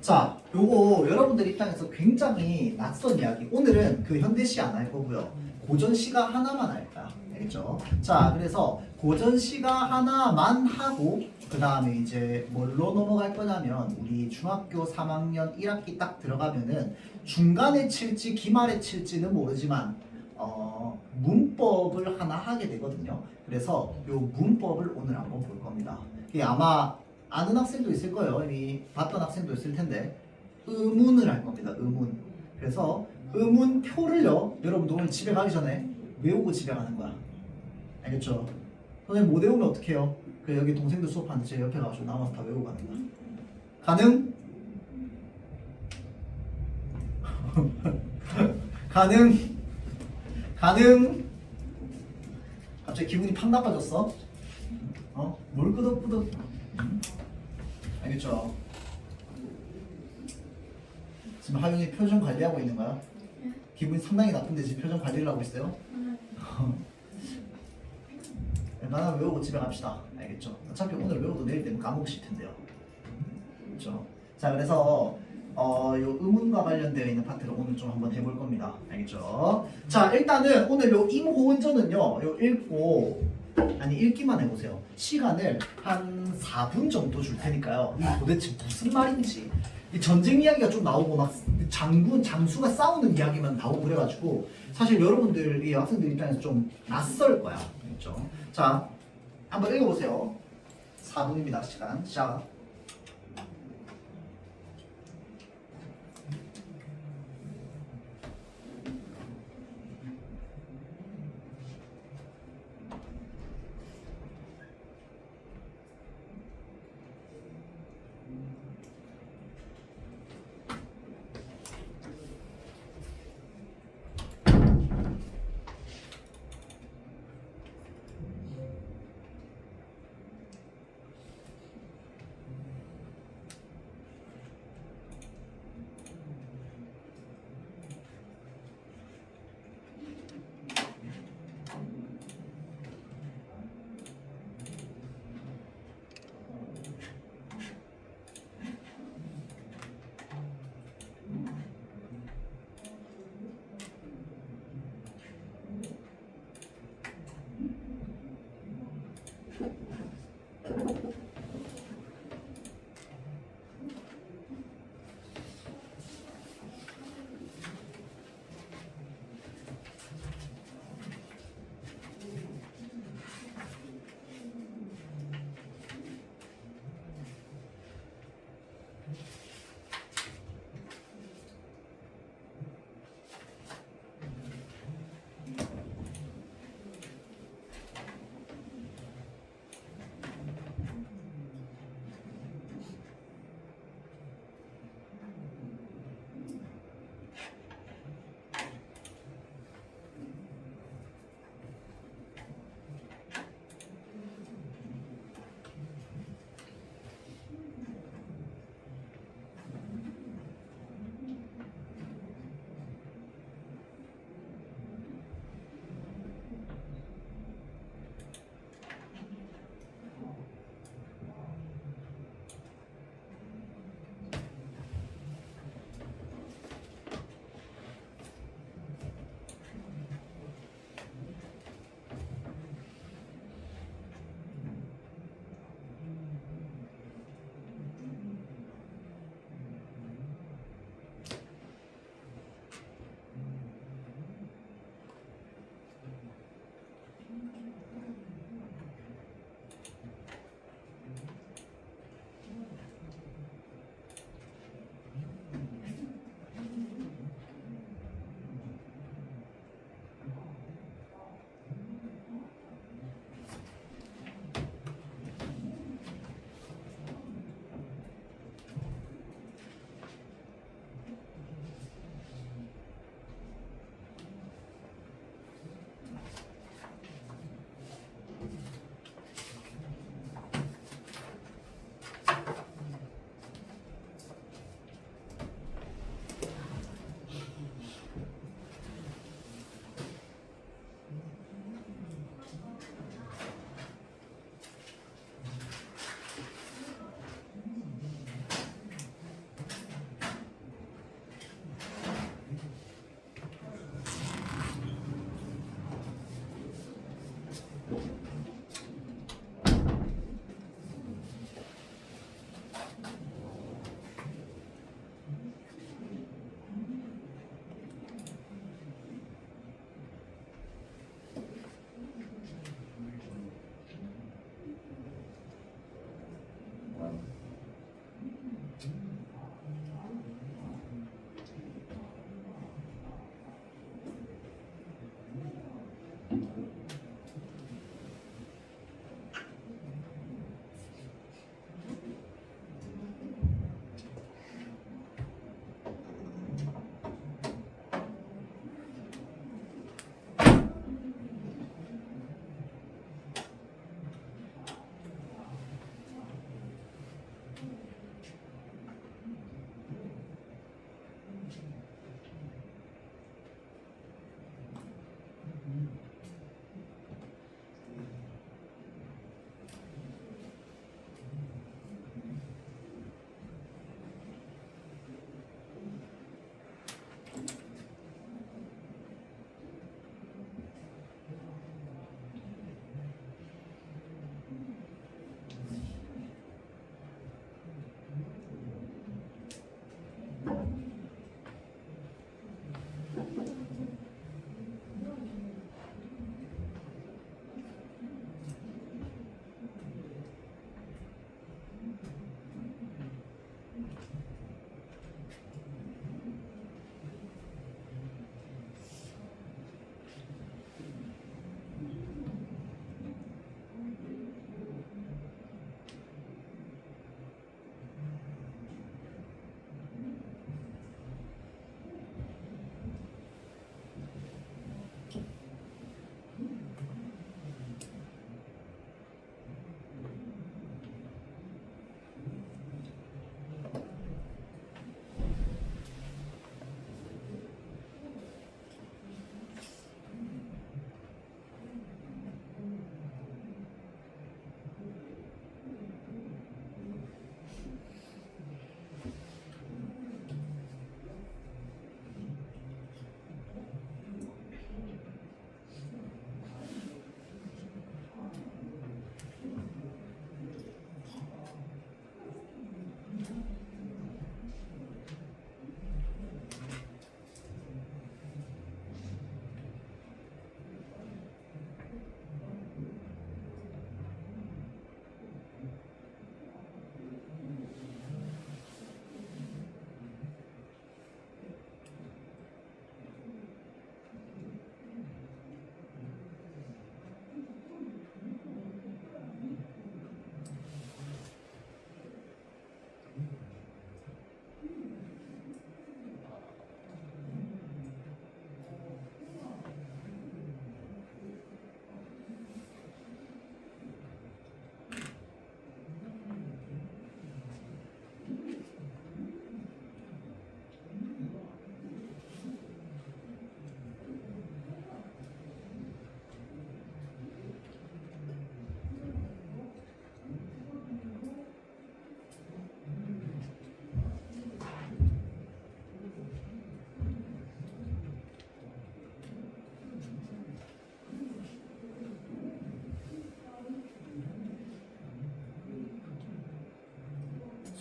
자, 요거 여러분들 입장에서 굉장히 낯선 이야기. 오늘은 그 현대시 안 할 거고요. 고전시가 하나만 할 거야. 알겠죠? 자, 그래서 고전시가 하나만 하고 그 다음에 이제 뭘로 넘어갈 거냐면 우리 중학교 3학년 1학기 딱 들어가면은 중간에 칠지 기말에 칠지는 모르지만 문법을 하나 하게 되거든요. 그래서 요 문법을 오늘 한번 볼 겁니다. 이게 아마 아는 학생도 있을 거예요. 이미 봤던 학생도 있을 텐데 의문을 할 겁니다. 의문. 그래서 의문표를요. 여러분도 오늘 집에 가기 전에 외우고 집에 가는 거야. 알겠죠? 선생님 못 외우면 어떡해요? 그 여기 동생들 수업하는데 제 옆에 가서 나와서 다 외우고 가는 거야. 가능? 가능? 가능? 갑자기 기분이 팍 나빠졌어? 뭘 끄덕끄덕? 알겠죠? 지금 하윤이 표정 관리하고 있는 거야? 기분이 상당히 나쁜데 지금 표정 관리를 하고 있어요? 웬만하면 외우고 집에 갑시다. 알겠죠? 어차피 오늘 외워도 내일 되면 까먹으실 텐데요. 그렇죠? 자, 그래서 요 의문과 관련되어 있는 파트를 오늘 좀 한번 해볼 겁니다. 알겠죠? 자, 일단은 오늘 요 임호운전은요, 요 읽기만 해보세요. 시간을 한 4분 정도 줄 테니까요. 이게 도대체 무슨 말인지. 이 전쟁 이야기가 좀 나오고 막 장수가 싸우는 이야기만 나오고 그래가지고 사실 여러분들, 이 학생들 입장에서 좀 낯설 거야. 알겠죠? 자, 한번 읽어보세요. 4분입니다. 시간 시작.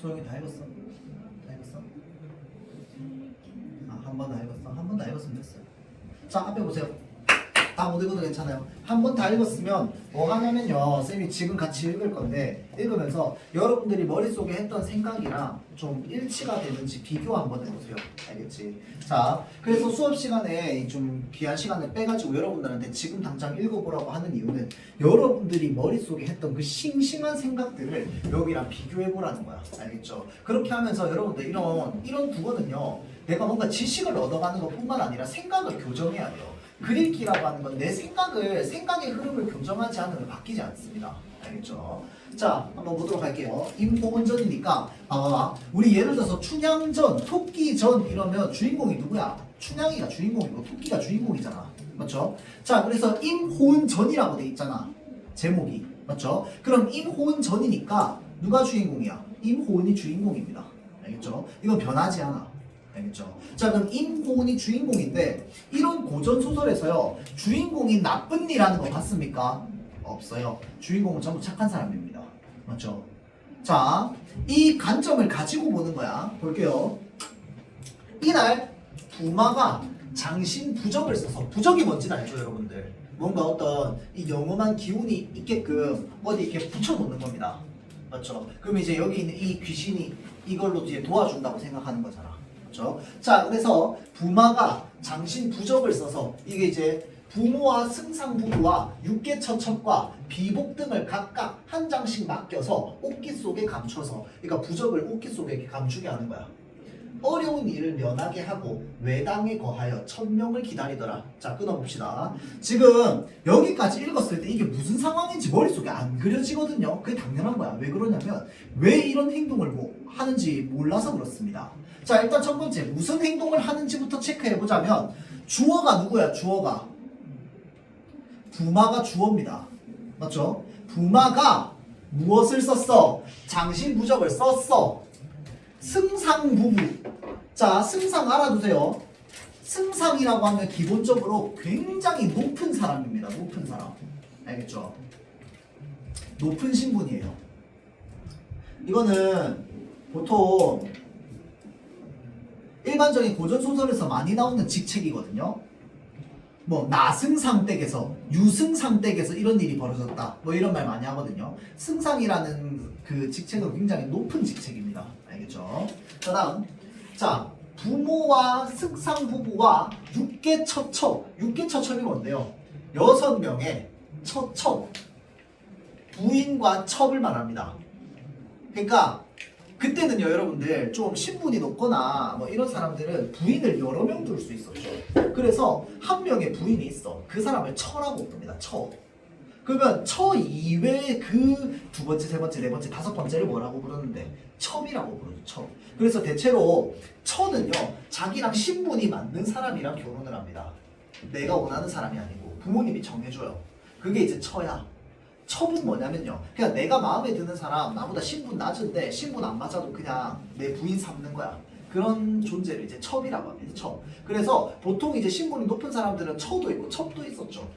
소영이 다 읽었어? 다 읽었어? 한 번 다 읽었어? 한 번 다 읽었으면 됐어요. 자, 앞에 보세요. 다 못 읽어도 괜찮아요. 한 번 다 읽었으면 뭐 하냐면요, 쌤이 지금 같이 읽을 건데 읽으면서 여러분들이 머릿속에 했던 생각이랑 좀 일치가 되는지 비교 한번 해보세요. 알겠지? 자, 그래서 수업 시간에 좀 귀한 시간을 빼가지고 여러분들한테 지금 당장 읽어보라고 하는 이유는 여러분들이 머릿속에 했던 그 싱싱한 생각들을 여기랑 비교해보라는 거야. 알겠죠? 그렇게 하면서 여러분들 이런 국어는요, 내가 뭔가 지식을 얻어가는 것뿐만 아니라 생각을 교정해야 돼요. 글읽기라고 하는 건 내 생각의 흐름을 교정하지 않으면 바뀌지 않습니다. 알겠죠? 자, 한번 보도록 할게요. 임호은전이니까 우리 예를 들어서 춘향전, 토끼전 이러면 주인공이 누구야? 춘향이가 주인공이고 토끼가 주인공이잖아. 맞죠? 자, 그래서 임호은전이라고 돼 있잖아. 제목이. 맞죠? 그럼 임호은전이니까 누가 주인공이야? 임호은이 주인공입니다. 알겠죠? 이건 변하지 않아. 알겠죠? 자, 그럼 임호은이 주인공인데 이런 고전 소설에서요, 주인공이 나쁜 일 하는 거 봤습니까? 없어요. 주인공은 전부 착한 사람입니다. 맞죠? 자, 이 관점을 가지고 보는 거야. 볼게요. 이날 부마가 장신 부적을 써서, 부적이 뭔지는 알죠, 여러분들? 뭔가 어떤 이 영험한 기운이 있게끔 어디 이렇게 붙여놓는 겁니다. 맞죠? 그럼 이제 여기 있는 이 귀신이 이걸로 이제 도와준다고 생각하는 거잖아. 그렇죠? 자, 그래서 부마가 장신 부적을 써서 이게 이제 부모와 승상부부와 육계처첩과 비복 등을 각각 한 장씩 맡겨서 옷깃 속에 감춰서, 그러니까 부적을 옷깃 속에 이렇게 감추게 하는 거야. 어려운 일을 면하게 하고 외당에 거하여 천명을 기다리더라. 자, 끊어봅시다. 지금 여기까지 읽었을 때 이게 무슨 상황인지 머릿속에 안 그려지거든요. 그게 당연한 거야. 왜 그러냐면 왜 이런 행동을 하는지 몰라서 그렇습니다. 자, 일단 첫 번째 무슨 행동을 하는지부터 체크해보자면 주어가 누구야? 주어가 부마가 주어입니다. 맞죠? 부마가 무엇을 썼어? 장신부적을 썼어. 승상부부. 자, 승상 알아두세요. 승상이라고 하면 기본적으로 굉장히 높은 사람입니다. 높은 사람. 알겠죠? 높은 신분이에요. 이거는 보통 일반적인 고전소설에서 많이 나오는 직책이거든요. 뭐 나승상댁에서 유승상댁에서 이런 일이 벌어졌다, 뭐 이런 말 많이 하거든요. 승상이라는 그 직책은 굉장히 높은 직책입니다. 알겠죠? 그 다음, 자, 부모와 승상부부와 육계처첩. 육계처첩이 뭔데요? 6명의 처첩, 부인과 첩을 말합니다. 그러니까 그때는요, 여러분들 좀 신분이 높거나 뭐 이런 사람들은 부인을 여러 명 둘 수 있었죠. 그래서 한 명의 부인이 있어. 그 사람을 처라고 부릅니다. 처. 그러면 처 이외에 그 두 번째, 세 번째, 네 번째, 다섯 번째를 뭐라고 부르는데? 첩이라고 부르죠. 첩. 그래서 대체로 처는요, 자기랑 신분이 맞는 사람이랑 결혼을 합니다. 내가 원하는 사람이 아니고 부모님이 정해줘요. 그게 이제 처야. 첩은 뭐냐면요, 그냥 내가 마음에 드는 사람, 나보다 신분 낮은데 신분 안 맞아도 그냥 내 부인 삼는 거야. 그런 존재를 이제 첩이라고 합니다. 첩. 그래서 보통 이제 신분이 높은 사람들은 처도 있고 첩도 있었죠.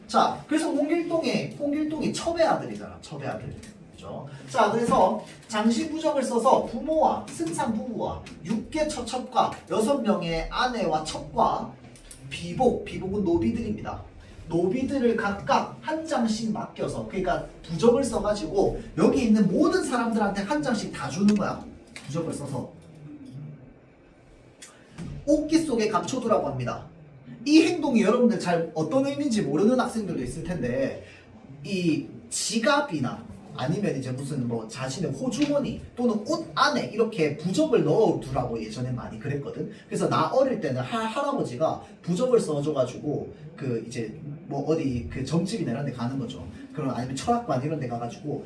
자, 그래서 홍길동이 첩의 아들이잖아. 첩의 아들. 그렇죠? 자, 그래서 장신부적을 써서 부모와 승상부부와 육계처첩과 6명의 아내와 첩과 비복은 노비들입니다. 노비들을 각각 한 장씩 맡겨서, 그러니까 부적을 써가지고 여기 있는 모든 사람들한테 한 장씩 다 주는 거야. 부적을 써서 옷깃 속에 감춰두라고 합니다. 이 행동이 여러분들 잘 어떤 의미인지 모르는 학생들도 있을 텐데, 이 지갑이나 아니면 이제 무슨 뭐 자신의 호주머니 또는 옷 안에 이렇게 부적을 넣어두라고 예전에 많이 그랬거든. 그래서 나 어릴 때는 할아버지가 부적을 써줘가지고 그 이제 뭐 어디 그 점집이나 이런 데 가는 거죠. 그럼 아니면 철학관 이런 데 가가지고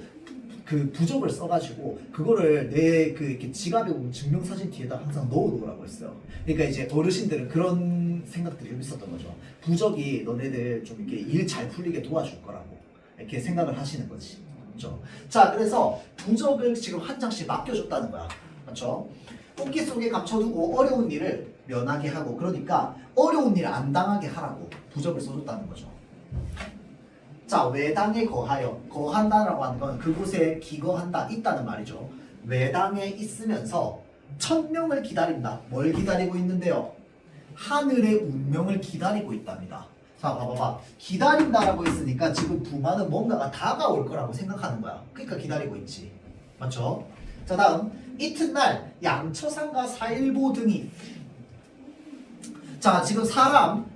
그 부적을 써가지고 그거를 내 그 이렇게 지갑에 보면 증명사진 뒤에다 항상 넣어놓으라고 했어요. 그러니까 이제 어르신들은 그런 생각들이 좀 있었던 거죠. 부적이 너네들 좀 이렇게 일 잘 풀리게 도와줄 거라고 이렇게 생각을 하시는 거지. 그렇죠? 자, 그래서 부적을 지금 한 장씩 맡겨줬다는 거야. 그렇죠? 옷깃 속에 감춰두고 어려운 일을 면하게 하고, 그러니까 어려운 일을 안 당하게 하라고 부적을 써줬다는 거죠. 자, 외당에 거하여. 거한다라고 하는 건 그곳에 기거한다, 있다는 말이죠. 외당에 있으면서 천명을 기다린다. 뭘 기다리고 있는데요? 하늘의 운명을 기다리고 있답니다. 자, 봐봐봐. 기다린다라고 했으니까 지금 부마는 뭔가가 다가올 거라고 생각하는 거야. 그러니까 기다리고 있지. 맞죠? 자, 다음 이튿날 양처상과 사일보 등이 자, 지금 사람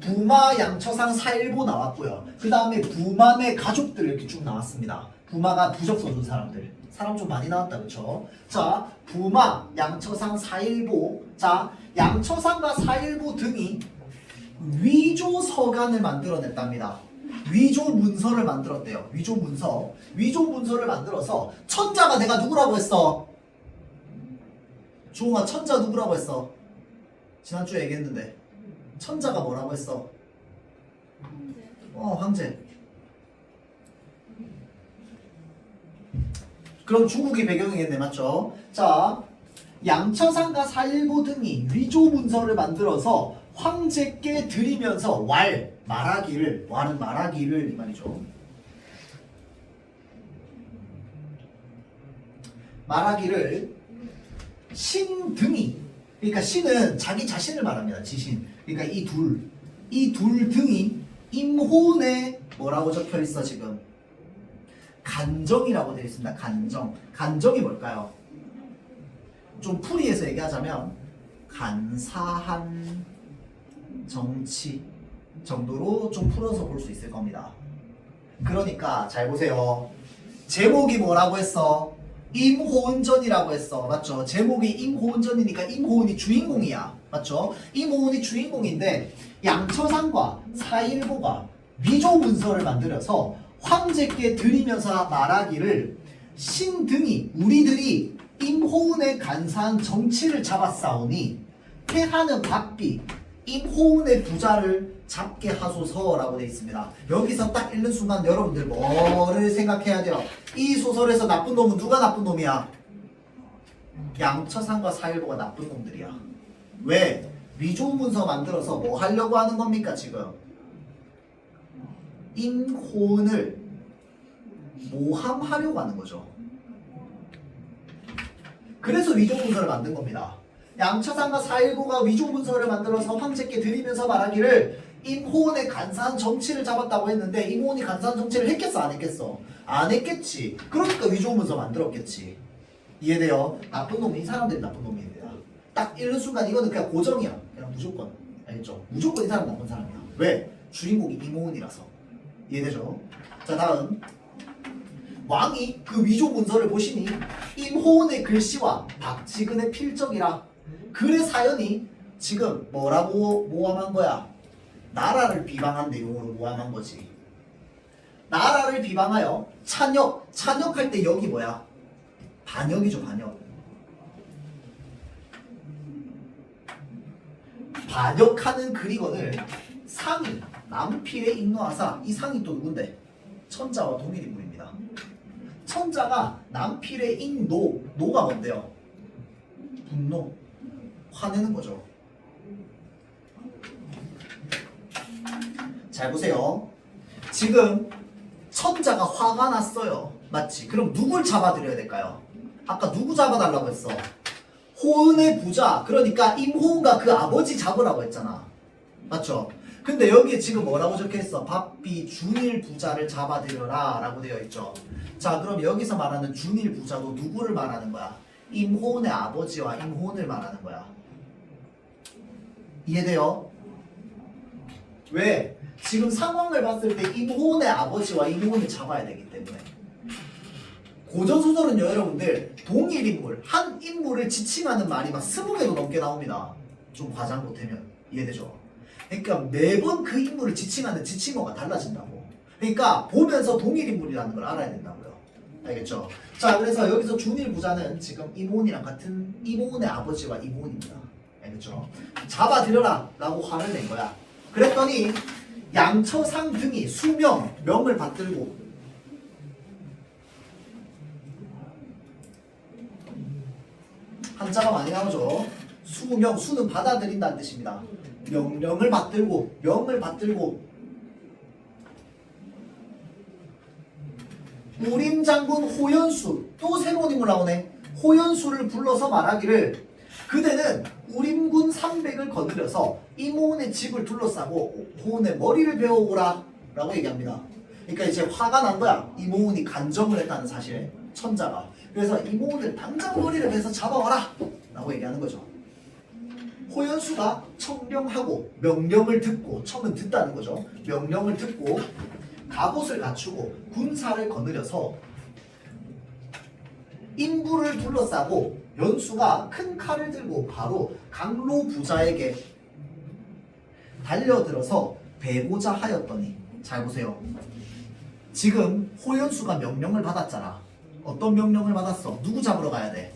부마, 양처상, 사일보 나왔고요. 그 다음에 부만의 가족들 이렇게 쭉 나왔습니다. 부마가 부적 써준 사람들. 사람 좀 많이 나왔다, 그쵸? 자, 부마, 양처상, 사일보. 자, 양처상과 사일보 등이 위조 서간을 만들어냈답니다. 위조 문서를 만들었대요. 위조 문서. 위조 문서를 만들어서 천자가 내가 누구라고 했어? 주홍아, 천자 누구라고 했어? 지난주에 얘기했는데 천자가 뭐라고 했어? 황제. 그럼 중국이 배경이겠네, 맞죠? 자, 양처상과 사일보 등이 위조 문서를 만들어서 황제께 드리면서 말하기를, 말은 말하기를 이 말이죠. 말하기를 신 등이, 그러니까 신은 자기 자신을 말합니다. 지신. 그러니까 이 둘 등이 임혼에 뭐라고 적혀 있어 지금? 간정이라고 되어 있습니다. 간정. 간정이 뭘까요? 좀 풀이해서 얘기하자면 간사한 정치 정도로 좀 풀어서 볼 수 있을 겁니다. 그러니까 잘 보세요. 제목이 뭐라고 했어? 임호은전이라고 했어. 맞죠? 제목이 임호은전이니까 임호은이 주인공이야. 맞죠? 임호은이 주인공인데 양처상과 사일보가 위조 문서를 만들어서 황제께 드리면서 말하기를 신등이 우리들이 임호은의 간사한 정치를 잡았사오니 태하는 밥비 임호은의 부자를 잡게 하소서라고 되어 있습니다. 여기서 딱 읽는 순간 여러분들 뭐를 생각해야 돼요? 이 소설에서 나쁜 놈은 누가 나쁜 놈이야? 양처상과 사일보가 나쁜 놈들이야. 왜? 위조 문서 만들어서 뭐 하려고 하는 겁니까 지금? 임호은을 모함하려고 하는 거죠. 그래서 위조 문서를 만든 겁니다. 양처상과 사일보가 위조 문서를 만들어서 황제께 드리면서 말하기를 임호은의 간사한 정치를 잡았다고 했는데 임호은이 간사한 정치를 했겠어 안 했겠어? 안 했겠지. 그러니까 위조 문서 만들었겠지. 이해돼요? 나쁜 놈이 이 사람들이 나쁜 놈입니다. 딱 읽는 순간 이거는 그냥 고정이야. 그냥 무조건. 알겠죠? 무조건 이 사람 나쁜 사람이야. 왜? 주인공이 임호은이라서. 이해되죠? 자, 다음 왕이 그 위조 문서를 보시니 임호은의 글씨와 박지근의 필적이라 글의 사연이 지금 뭐라고 모함한 거야? 나라를 비방한 내용으로 모함한 거지. 나라를 비방하여 찬역할 때 여기 뭐야? 반역이죠, 반역. 반역하는 글이거늘 상이 남필에 인노하사. 이 상이 또 누군데? 천자와 동일 인물입니다. 천자가 남필에 인노. 노가 뭔데요? 분노. 화내는 거죠. 잘 보세요. 지금 천자가 화가 났어요. 맞지? 그럼 누굴 잡아드려야 될까요? 아까 누구 잡아달라고 했어? 호은의 부자. 그러니까 임호은과 그 아버지 잡으라고 했잖아. 맞죠? 근데 여기에 지금 뭐라고 적혀있어? 밥비 준일 부자를 잡아들여라 라고 되어 있죠. 자, 그럼 여기서 말하는 준일 부자도 누구를 말하는 거야? 임호은의 아버지와 임호은을 말하는 거야. 이해돼요? 왜? 지금 상황을 봤을 때 임호은의 아버지와 임호은을 잡아야 되기 때문에. 고전소설은요, 여러분들 동일 인물, 한 인물을 지칭하는 말이 막 20개도 넘게 나옵니다. 좀 과장 못하면. 이해되죠? 그러니까 매번 그 인물을 지칭하는 지칭어가 달라진다고. 그러니까 보면서 동일 인물이라는 걸 알아야 된다고요. 알겠죠? 자, 그래서 여기서 준일 부자는 지금 임호은이랑 같은 임호은의 아버지와 임호은입니다. 알겠죠? 잡아들여라 라고 화를 낸 거야. 그랬더니 양처상 등이 수명, 명을 받들고 한자가 많이 나오죠. 수명, 수는 받아들인다는 뜻입니다. 명령을 받들고, 명을 받들고 우림 장군 호연수, 또 새로운 인물 나오네. 호연수를 불러서 말하기를 그대는 우림군 300을 거느려서 이모훈의 집을 둘러싸고 호훈의 머리를 베어오라 라고 얘기합니다. 그러니까 이제 화가 난 거야. 이모훈이 간정을 했다는 사실에 천자가. 그래서 이모훈을 당장 머리를 베서 잡아와라 라고 얘기하는 거죠. 호연수가 청명하고 명령을 듣고, 청은 듣다는 거죠. 명령을 듣고 갑옷을 갖추고 군사를 거느려서 인부를 둘러싸고 연수가 큰 칼을 들고 바로 강로 부자에게 달려들어서 베고자 하였더니, 잘 보세요. 지금 호연수가 명령을 받았잖아. 어떤 명령을 받았어? 누구 잡으러 가야 돼?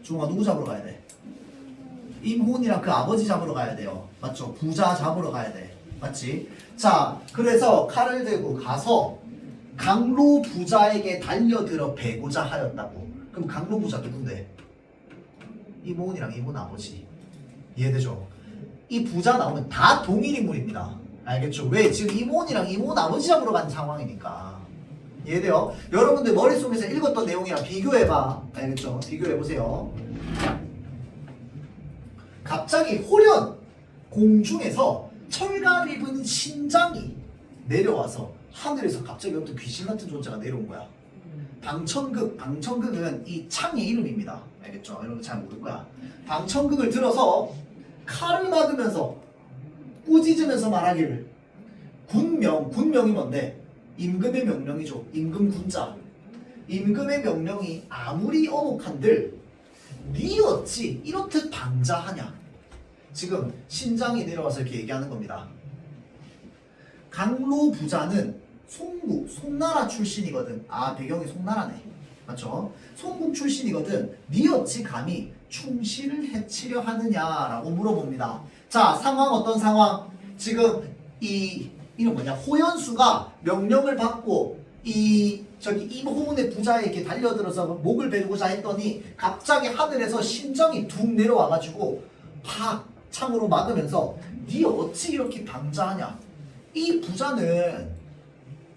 중아, 누구 잡으러 가야 돼? 임훈이랑 그 아버지 잡으러 가야 돼요. 맞죠? 부자 잡으러 가야 돼. 맞지? 자, 그래서 칼을 들고 가서 강로 부자에게 달려들어 베고자 하였다고. 그럼 강로 부자 누군데? 이모훈이랑 이모훈 아버지. 이해되죠? 이 부자 나오면 다 동일 인물입니다. 알겠죠? 왜? 지금 이모훈이랑 이모훈 아버지 잡으러 간 상황이니까. 이해돼요? 여러분들 머릿속에서 읽었던 내용이랑 비교해봐. 알겠죠? 비교해보세요. 갑자기 호련 공중에서 철갑 입은 신장이 내려와서 하늘에서 갑자기 어떤 귀신 같은 존재가 내려온 거야. 방천극은 이 창의 이름입니다. 알겠죠? 여러분 잘 모를 거야. 방천극을 들어서 칼을 막으면서 꾸짖으면서 말하기를 군명이 뭔데? 임금의 명령이죠. 임금군자. 임금의 명령이 아무리 어목한들 니 어찌 이렇듯 방자하냐. 지금 신장이 내려와서 이렇게 얘기하는 겁니다. 강로 부자는 송국, 송나라 출신이거든. 아, 배경이 송나라네. 맞죠? 송국 출신이거든. 니 어찌 감히 충실을 해치려 하느냐라고 물어봅니다. 자, 상황 어떤 상황? 지금 이는 뭐냐? 호연수가 명령을 받고 임호훈의 부자에게 달려들어서 목을 베고자 했더니 갑자기 하늘에서 신정이 툭 내려와가지고 팍 창으로 막으면서 니 어찌 이렇게 방자하냐? 이 부자는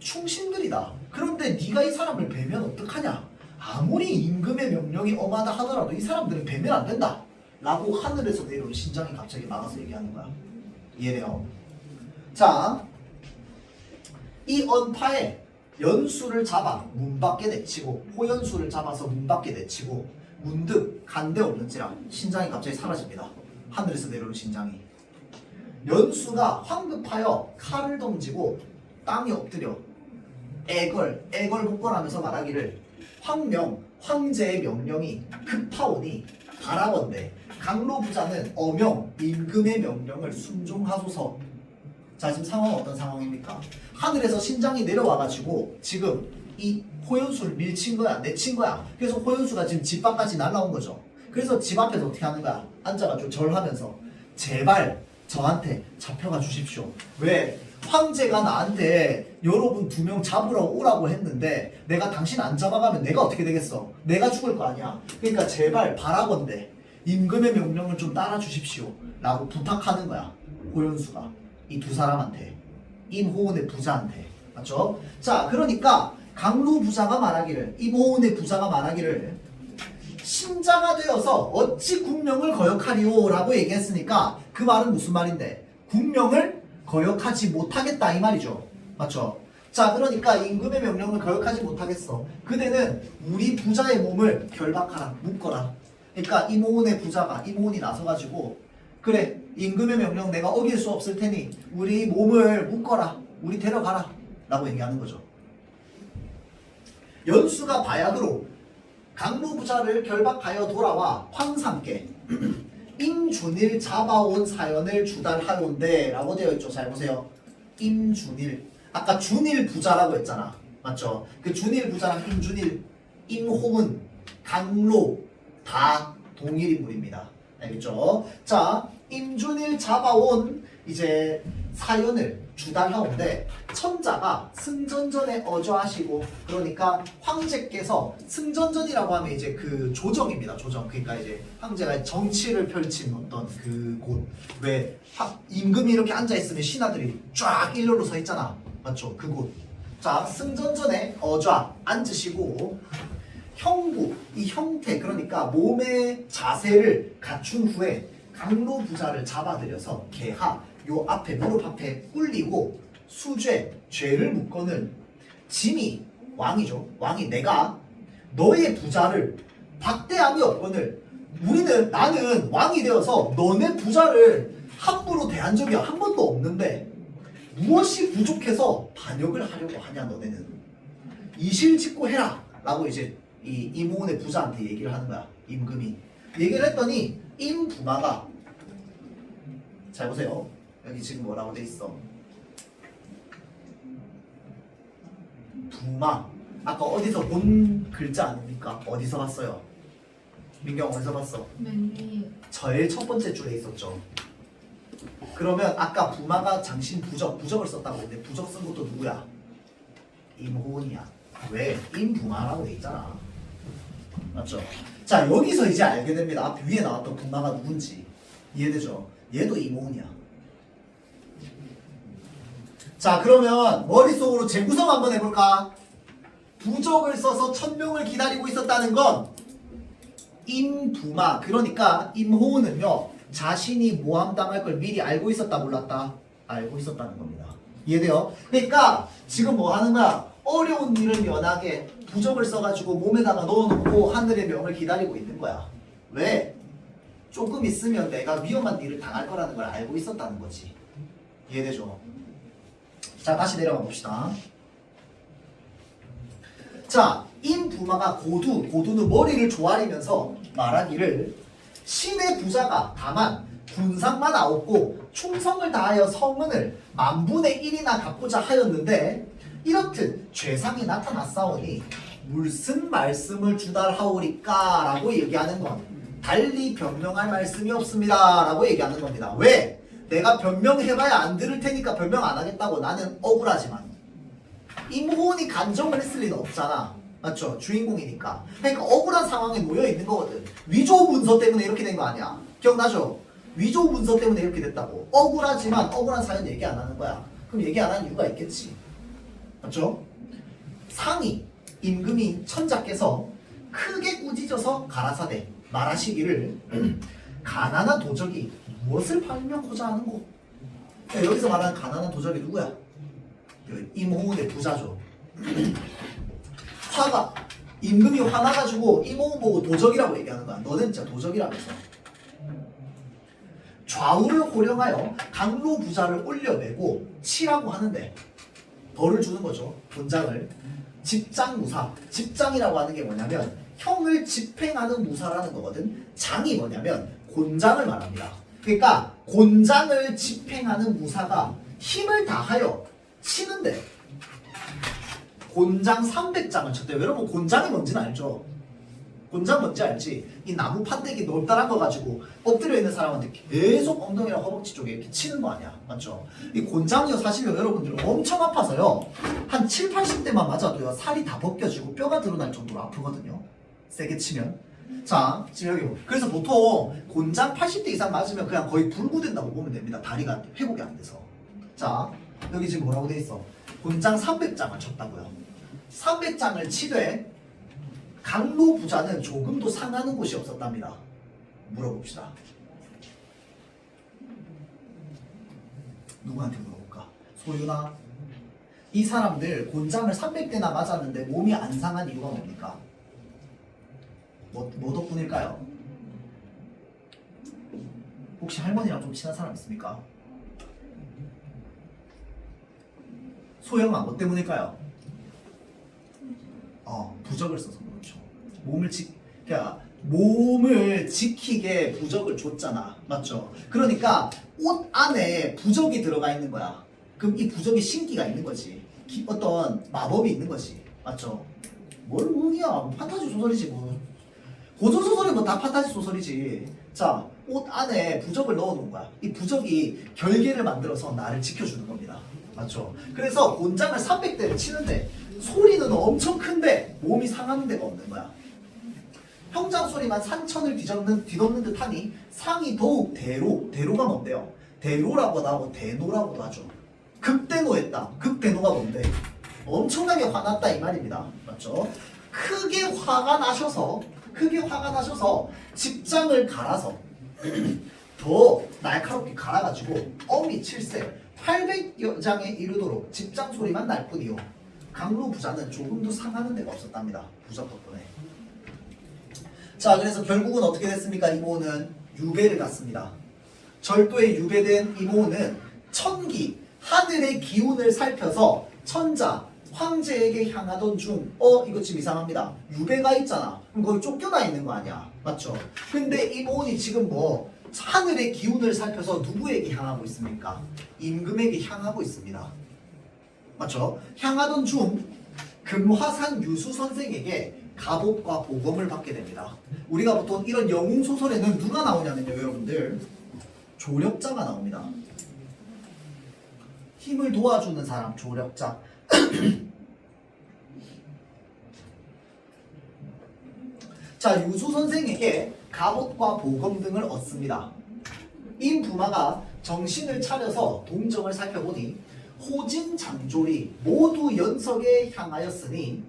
충신들이다. 그런데 네가 이 사람을 베면 어떡하냐? 아무리 임금의 명령이 엄하다 하더라도 이 사람들은 베면 안 된다 라고 하늘에서 내려온 신장이 갑자기 막아서 얘기하는 거야. 이해돼요? 자, 이 언파에 연수를 잡아 문 밖에 내치고, 호연수를 잡아서 문 밖에 내치고 문득 간데 없는지라 신장이 갑자기 사라집니다. 하늘에서 내려온 신장이. 연수가 황급하여 칼을 던지고 땅에 엎드려 애걸복걸하면서 말하기를 황제의 명령이 급하오니 바라건대 강로 부자는 어명 임금의 명령을 순종하소서. 자, 지금 상황은 어떤 상황입니까? 하늘에서 신장이 내려와가지고 지금 이 호연수를 밀친 거야, 내친 거야. 그래서 호연수가 지금 집 밖까지 날라온 거죠. 그래서 집 앞에서 어떻게 하는 거야? 앉아가지고 절하면서 제발 저한테 잡혀가 주십시오. 왜? 황제가 나한테 여러분 2명 잡으러 오라고 했는데 내가 당신 안 잡아가면 내가 어떻게 되겠어? 내가 죽을 거 아니야. 그러니까 제발 바라건대 임금의 명령을 좀 따라 주십시오 라고 부탁하는 거야. 호연수가 이 두 사람한테, 임호훈의 부자한테. 맞죠? 자, 그러니까 강로 부자가 말하기를, 임호훈의 부자가 말하기를 신자가 되어서 어찌 국명을 거역하리오 라고 얘기했으니까 그 말은 무슨 말인데? 국명을 거역하지 못하겠다 이 말이죠. 맞죠? 자, 그러니까 임금의 명령을 거역하지 못하겠어. 그대는 우리 부자의 몸을 결박하라, 묶어라. 그러니까 임호훈이 나서가지고 그래, 임금의 명령 내가 어길 수 없을 테니 우리 몸을 묶어라, 우리 데려가라 라고 얘기하는 거죠. 연수가 바약으로 강로 부자를 결박하여 돌아와 황상께 임준일 잡아온 사연을 주달하온대 라고 되어 있죠. 잘 보세요. 임준일, 아까 준일 부자라고 했잖아. 맞죠? 그 준일 부자랑 임준일, 임호문, 강로 다 동일 인물입니다. 알겠죠? 자, 임준일 잡아온 이제 사연을 주달하온데 천자가 승전전에 어조하시고, 그러니까 황제께서 승전전이라고 하면 이제 그 조정입니다. 조정. 그러니까 이제 황제가 정치를 펼친 어떤 그 곳. 왜 임금이 이렇게 앉아 있으면 신하들이 쫙 일렬로 서 있잖아. 맞죠? 그 곳. 자, 승전전에 어좌 앉으시고 형부, 이 형태, 그러니까 몸의 자세를 갖춘 후에 강로 부자를 잡아들여서 개하, 요 앞에 무릎 앞에 꿀리고 수죄, 죄를 묶어는 짐이 왕이죠. 왕이 내가 너의 부자를 박대함이 없거늘 나는 왕이 되어서 너네 부자를 함부로 대한 적이 한 번도 없는데 무엇이 부족해서 반역을 하려고 하냐 너네는. 이실직고 해라 라고 이제 이 이모훈의 부자한테 얘기를 하는 거야. 임금이 얘기를 했더니 임부마가, 잘 보세요. 여기 지금 뭐라고 돼 있어. 부마, 아까 어디서 본 글자 아닙니까? 어디서 봤어요? 민경 어디서 봤어? 맨 위에. 제일 첫 번째 줄에 있었죠. 그러면 아까 부마가 장신 부적을 썼다고 했는데 부적 쓴 것도 누구야? 임호은이야. 왜? 임부마라고 돼 있잖아. 맞죠? 자, 여기서 이제 알게 됩니다. 앞 위에 나왔던 부마가 누군지 이해되죠? 얘도 임호은이야. 자, 그러면 머릿속으로 재구성 한번 해볼까? 부적을 써서 천명을 기다리고 있었다는 건 임부마, 그러니까 임호은은요 자신이 모함당할 걸 미리 알고 있었다 몰랐다? 알고 있었다는 겁니다. 이해돼요? 그러니까 지금 뭐 하는 거야? 어려운 일을 면하게 부적을 써가지고 몸에다가 넣어놓고 하늘의 명을 기다리고 있는 거야. 왜? 조금 있으면 내가 위험한 일을 당할 거라는 걸 알고 있었다는 거지. 이해되죠? 자, 다시 내려가 봅시다. 자, 임부마가 고두는 머리를 조아리면서 말하기를 신의 부자가 다만 군상만 9고 충성을 다하여 성은을 10,000분의 1이나 갖고자 하였는데 이렇듯 죄상이 나타났사오니 물슨 말씀을 주달하오리까 라고 얘기하는 건 달리 변명할 말씀이 없습니다 라고 얘기하는 겁니다. 왜? 내가 변명해봐야 안 들을 테니까 변명 안 하겠다고. 나는 억울하지만 임호은이 간정을 했을 리는 없잖아. 맞죠? 주인공이니까. 그러니까 억울한 상황에 놓여 있는 거거든. 위조 문서 때문에 이렇게 된 거 아니야. 기억나죠? 위조 문서 때문에 이렇게 됐다고. 억울하지만 억울한 사연 얘기 안 하는 거야. 그럼 얘기 안 하는 이유가 있겠지. 맞죠? 상이 임금이 천자께서 크게 꾸짖어서 가라사대 말하시기를 가난한 도적이 무엇을 발명하고자 하는고? 여기서 말하는 가난한 도적이 누구야? 임호은의 부자죠. 임금이 화나가지고 임호은 보고 도적이라고 얘기하는 거야. 너는 진짜 도적이라면서. 좌우를 호령하여 강로 부자를 올려매고 치라고 하는데 벌을 주는 거죠. 곤장을. 집장무사. 집장이라고 하는 게 뭐냐면 형을 집행하는 무사라는 거거든. 장이 뭐냐면 곤장을 말합니다. 그러니까 곤장을 집행하는 무사가 힘을 다하여 치는데 곤장 300장을 쳤대요. 여러분 곤장이 뭔지는 알죠? 곤장 뭔지 알지? 이 나무 판때기 넓다란 거 가지고 엎드려 있는 사람한테 계속 엉덩이랑 허벅지 쪽에 이렇게 치는 거 아니야. 맞죠? 이 곤장이요 사실은 여러분들 엄청 아파서요. 한 7, 80대만 맞아도요. 살이 다 벗겨지고 뼈가 드러날 정도로 아프거든요. 세게 치면. 자, 지금 여기 그래서 보통 곤장 80대 이상 맞으면 그냥 거의 불구된다고 보면 됩니다. 다리가 회복이 안 돼서. 자, 여기 지금 뭐라고 돼 있어? 곤장 300장을 쳤다고요. 300장을 치되 강로 부자는 조금도 상하는 곳이 없었답니다. 물어봅시다. 누구한테 물어볼까? 소유나? 이 사람들 곤장을 300대나 맞았는데 몸이 안 상한 이유가 뭡니까? 뭐 덕분일까요? 혹시 할머니랑 좀 친한 사람 있습니까? 소영아, 뭐 때문일까요? 부적을 써서 그렇죠. 그러니까 몸을 지키게 부적을 줬잖아. 맞죠? 그러니까 옷 안에 부적이 들어가 있는 거야. 그럼 이 부적에 신기가 있는 거지. 어떤 마법이 있는 거지. 맞죠? 뭘 의미야? 판타지 소설이지 뭐. 고전소설이 뭐 다 판타지 소설이지. 자, 옷 안에 부적을 넣어놓은 거야. 이 부적이 결계를 만들어서 나를 지켜주는 겁니다. 맞죠? 그래서 곤장을 300대를 치는데 소리는 엄청 큰데 몸이 상하는 데가 없는 거야. 평장 소리만 산천을 뒤덮는 듯 하니 상이 더욱 대로가 뭔데요? 대로라고도 하고 대노라고도 하죠. 극대노했다. 극대노가 뭔데? 엄청나게 화났다 이 말입니다. 맞죠? 크게 화가 나셔서 직장을 갈아서 더 날카롭게 갈아가지고 어미 7세 800여장에 이르도록 직장 소리만 날 뿐이요. 강로 부자는 조금도 상하는 데가 없었답니다. 부자 덕분에. 자, 그래서 결국은 어떻게 됐습니까? 이모는 유배를 갔습니다. 절도에 유배된 이모는 천기, 하늘의 기운을 살펴서 천자, 황제에게 향하던 중 이거 지금 이상합니다. 유배가 있잖아. 그럼 거기 쫓겨나 있는 거 아니야. 맞죠? 근데 이모니 지금 뭐 하늘의 기운을 살펴서 누구에게 향하고 있습니까? 임금에게 향하고 있습니다. 맞죠? 향하던 중 금화산 유수 선생에게 갑옷과 보검을 받게 됩니다. 우리가 보통 이런 영웅 소설에는 누가 나오냐면요, 여러분들 조력자가 나옵니다. 힘을 도와주는 사람, 조력자. 자, 유수 선생에게 갑옷과 보검 등을 얻습니다. 임부마가 정신을 차려서 동정을 살펴보니 호진 장졸이 모두 연석에 향하였으니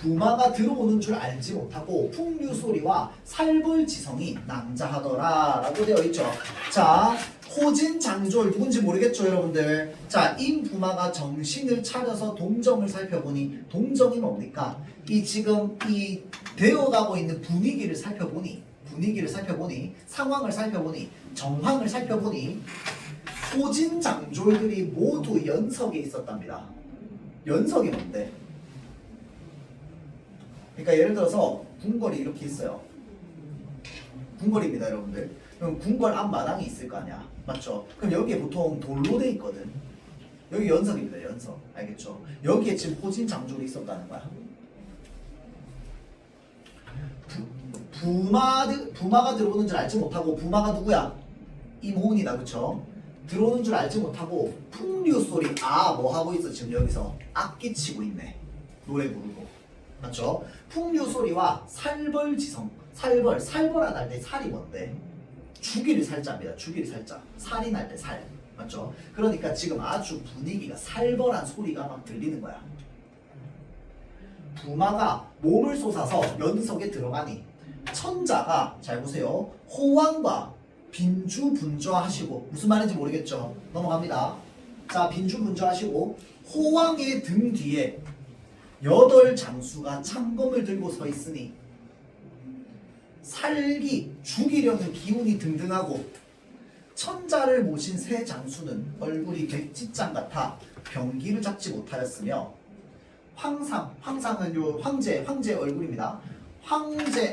부마가 들어오는 줄 알지 못하고 풍류 소리와 살벌지성이 낭자하더라 라고 되어 있죠. 자, 호진 장졸 누군지 모르겠죠, 여러분들. 자, 임부마가 정신을 차려서 동정을 살펴보니, 동정이 뭡니까? 이 지금 이 되어가고 있는 분위기를 살펴보니, 상황을 살펴보니, 정황을 살펴보니 호진 장졸들이 모두 연석에 있었답니다. 연석이 뭔데? 그러니까 예를 들어서 궁궐이 이렇게 있어요. 궁궐입니다, 여러분들. 그럼 궁궐 앞마당이 있을 거 아니야, 맞죠? 그럼 여기에 보통 돌로 돼 있거든. 여기 연석입니다, 연석. 알겠죠? 여기에 지금 호진 장졸이 있었다는 거야. 부마가 들어오는 줄 알지 못하고, 부마가 누구야? 이모훈이다, 그쵸? 들어오는 줄 알지 못하고 풍류 소리, 뭐 하고 있어? 지금 여기서 악기 치고 있네. 노래 부르고, 맞죠? 풍류 소리와 살벌지성, 살벌하다 할 때 살이 뭔데? 주기를 살자입니다. 주기를 살자. 살이 날 때 살, 맞죠? 그러니까 지금 아주 분위기가 살벌한 소리가 막 들리는 거야. 부마가 몸을 솟아서 연석에 들어가니 천자가, 잘 보세요, 호왕과 빈주분주하시고, 무슨 말인지 모르겠죠? 넘어갑니다. 자, 빈주분주하시고 호왕의 등 뒤에 8장수가 창검을 들고 서 있으니 살기, 죽이려는 기운이 등등하고, 천자를 모신 세 장수는 얼굴이 백지장 같아 병기를 잡지 못하였으며, 황상은 요 황제 얼굴입니다. 황제.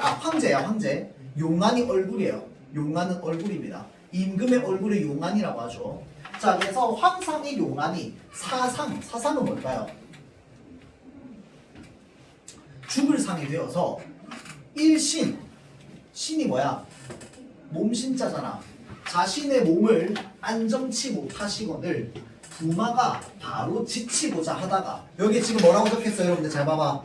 용안이 얼굴이에요. 용안은 얼굴입니다. 임금의 얼굴을 용안이라고 하죠. 자, 그래서 황상의 용안이 사상은 뭘까요? 죽을 상이 되어서 신이 뭐야? 몸신자잖아. 자신의 몸을 안정치 못하시거늘 부마가 바로 지치고자 하다가, 여기 지금 뭐라고 적혔어요, 여러분들? 잘 봐봐.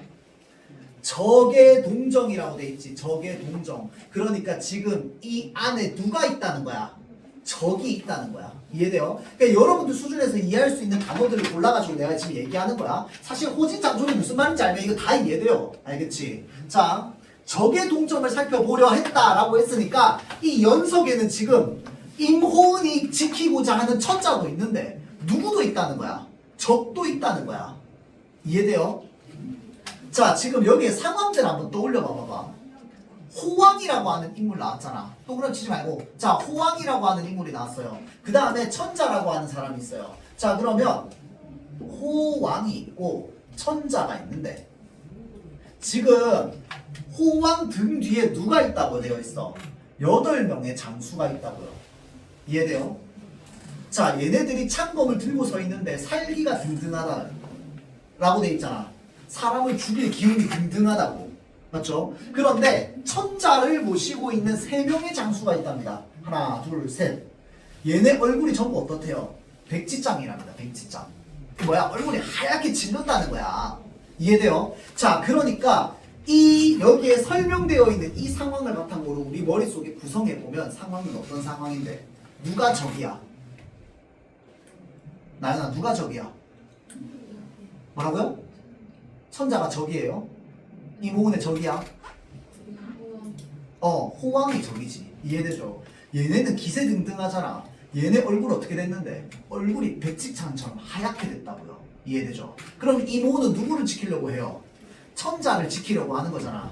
적의 동정이라고 돼 있지. 적의 동정. 그러니까 지금 이 안에 누가 있다는 거야? 적이 있다는 거야. 이해돼요? 그러니까 여러분들 수준에서 이해할 수 있는 단어들을 골라가지고 내가 지금 얘기하는 거야. 사실 호진장졸이 무슨 말인지 알면 이거 다 이해돼요. 알겠지? 자, 적의 동정을 살펴보려 했다라고 했으니까 이 연석에는 지금 임호은이 지키고자 하는 천자도 있는데 누구도 있다는 거야. 적도 있다는 거야. 이해돼요? 자, 지금 여기에 상황들 한번 떠올려 봐봐. 호왕이라고 하는 인물 나왔잖아. 동그라미 치지 말고. 자, 호왕이라고 하는 인물이 나왔어요. 그 다음에 천자라고 하는 사람이 있어요. 자, 그러면 호왕이 있고 천자가 있는데, 지금 호왕 등 뒤에 누가 있다고 되어 있어? 8명의 장수가 있다고요. 이해돼요? 자, 얘네들이 창검을 들고 서 있는데 살기가 등등하다 라고 돼 있잖아. 사람을 죽일 기운이 등등하다고. 맞죠? 그런데 천자를 모시고 있는 3명의 장수가 있답니다. 하나, 둘, 셋. 얘네 얼굴이 전부 어떻대요? 백지장이랍니다. 백지장. 뭐야? 얼굴이 하얗게 질른다는 거야. 이해돼요? 자, 그러니까 이 여기에 설명되어 있는 이 상황을 바탕으로 우리 머릿속에 구성해보면 상황은 어떤 상황인데, 누가 적이야? 나연아, 누가 적이야? 뭐라고요? 천자가 적이에요? 이모은의 적이야? 호왕이 적이지. 이해되죠? 얘네는 기세등등하잖아. 얘네 얼굴 어떻게 됐는데? 얼굴이 백직찬처럼 하얗게 됐다고요. 이해되죠? 그럼 이모는 누구를 지키려고 해요? 천자를 지키려고 하는 거잖아.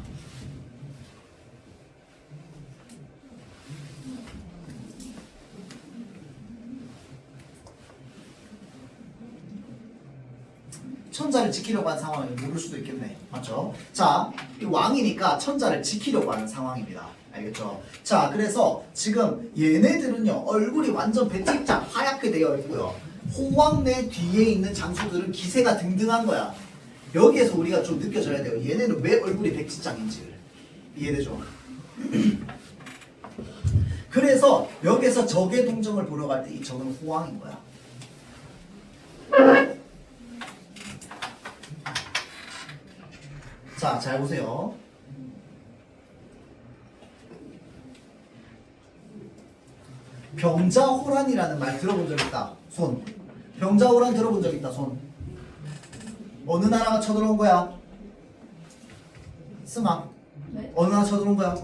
천자를 지키려고 하는 상황을 모를 수도 있겠네. 맞죠? 자, 이 왕이니까 천자를 지키려고 하는 상황입니다. 알겠죠? 자, 그래서 지금 얘네들은요, 얼굴이 완전 백직장 하얗게 되어 있고요. 호왕내 뒤에 있는 장수들은 기세가 등등한 거야. 여기에서 우리가 좀 느껴져야 돼요. 얘네는 왜 얼굴이 백직장인지를. 이해되죠? 그래서 여기서 적의 동정을 보러 갈 때 이 적은 호왕인 거야. 자, 잘 보세요. 병자호란이라는 말 들어본 적 있다. 손. 병자호란 들어본 적 있다. 손. 어느 나라가 쳐들어온 거야? 스마. 네? 어느 나라 쳐들어온 거야?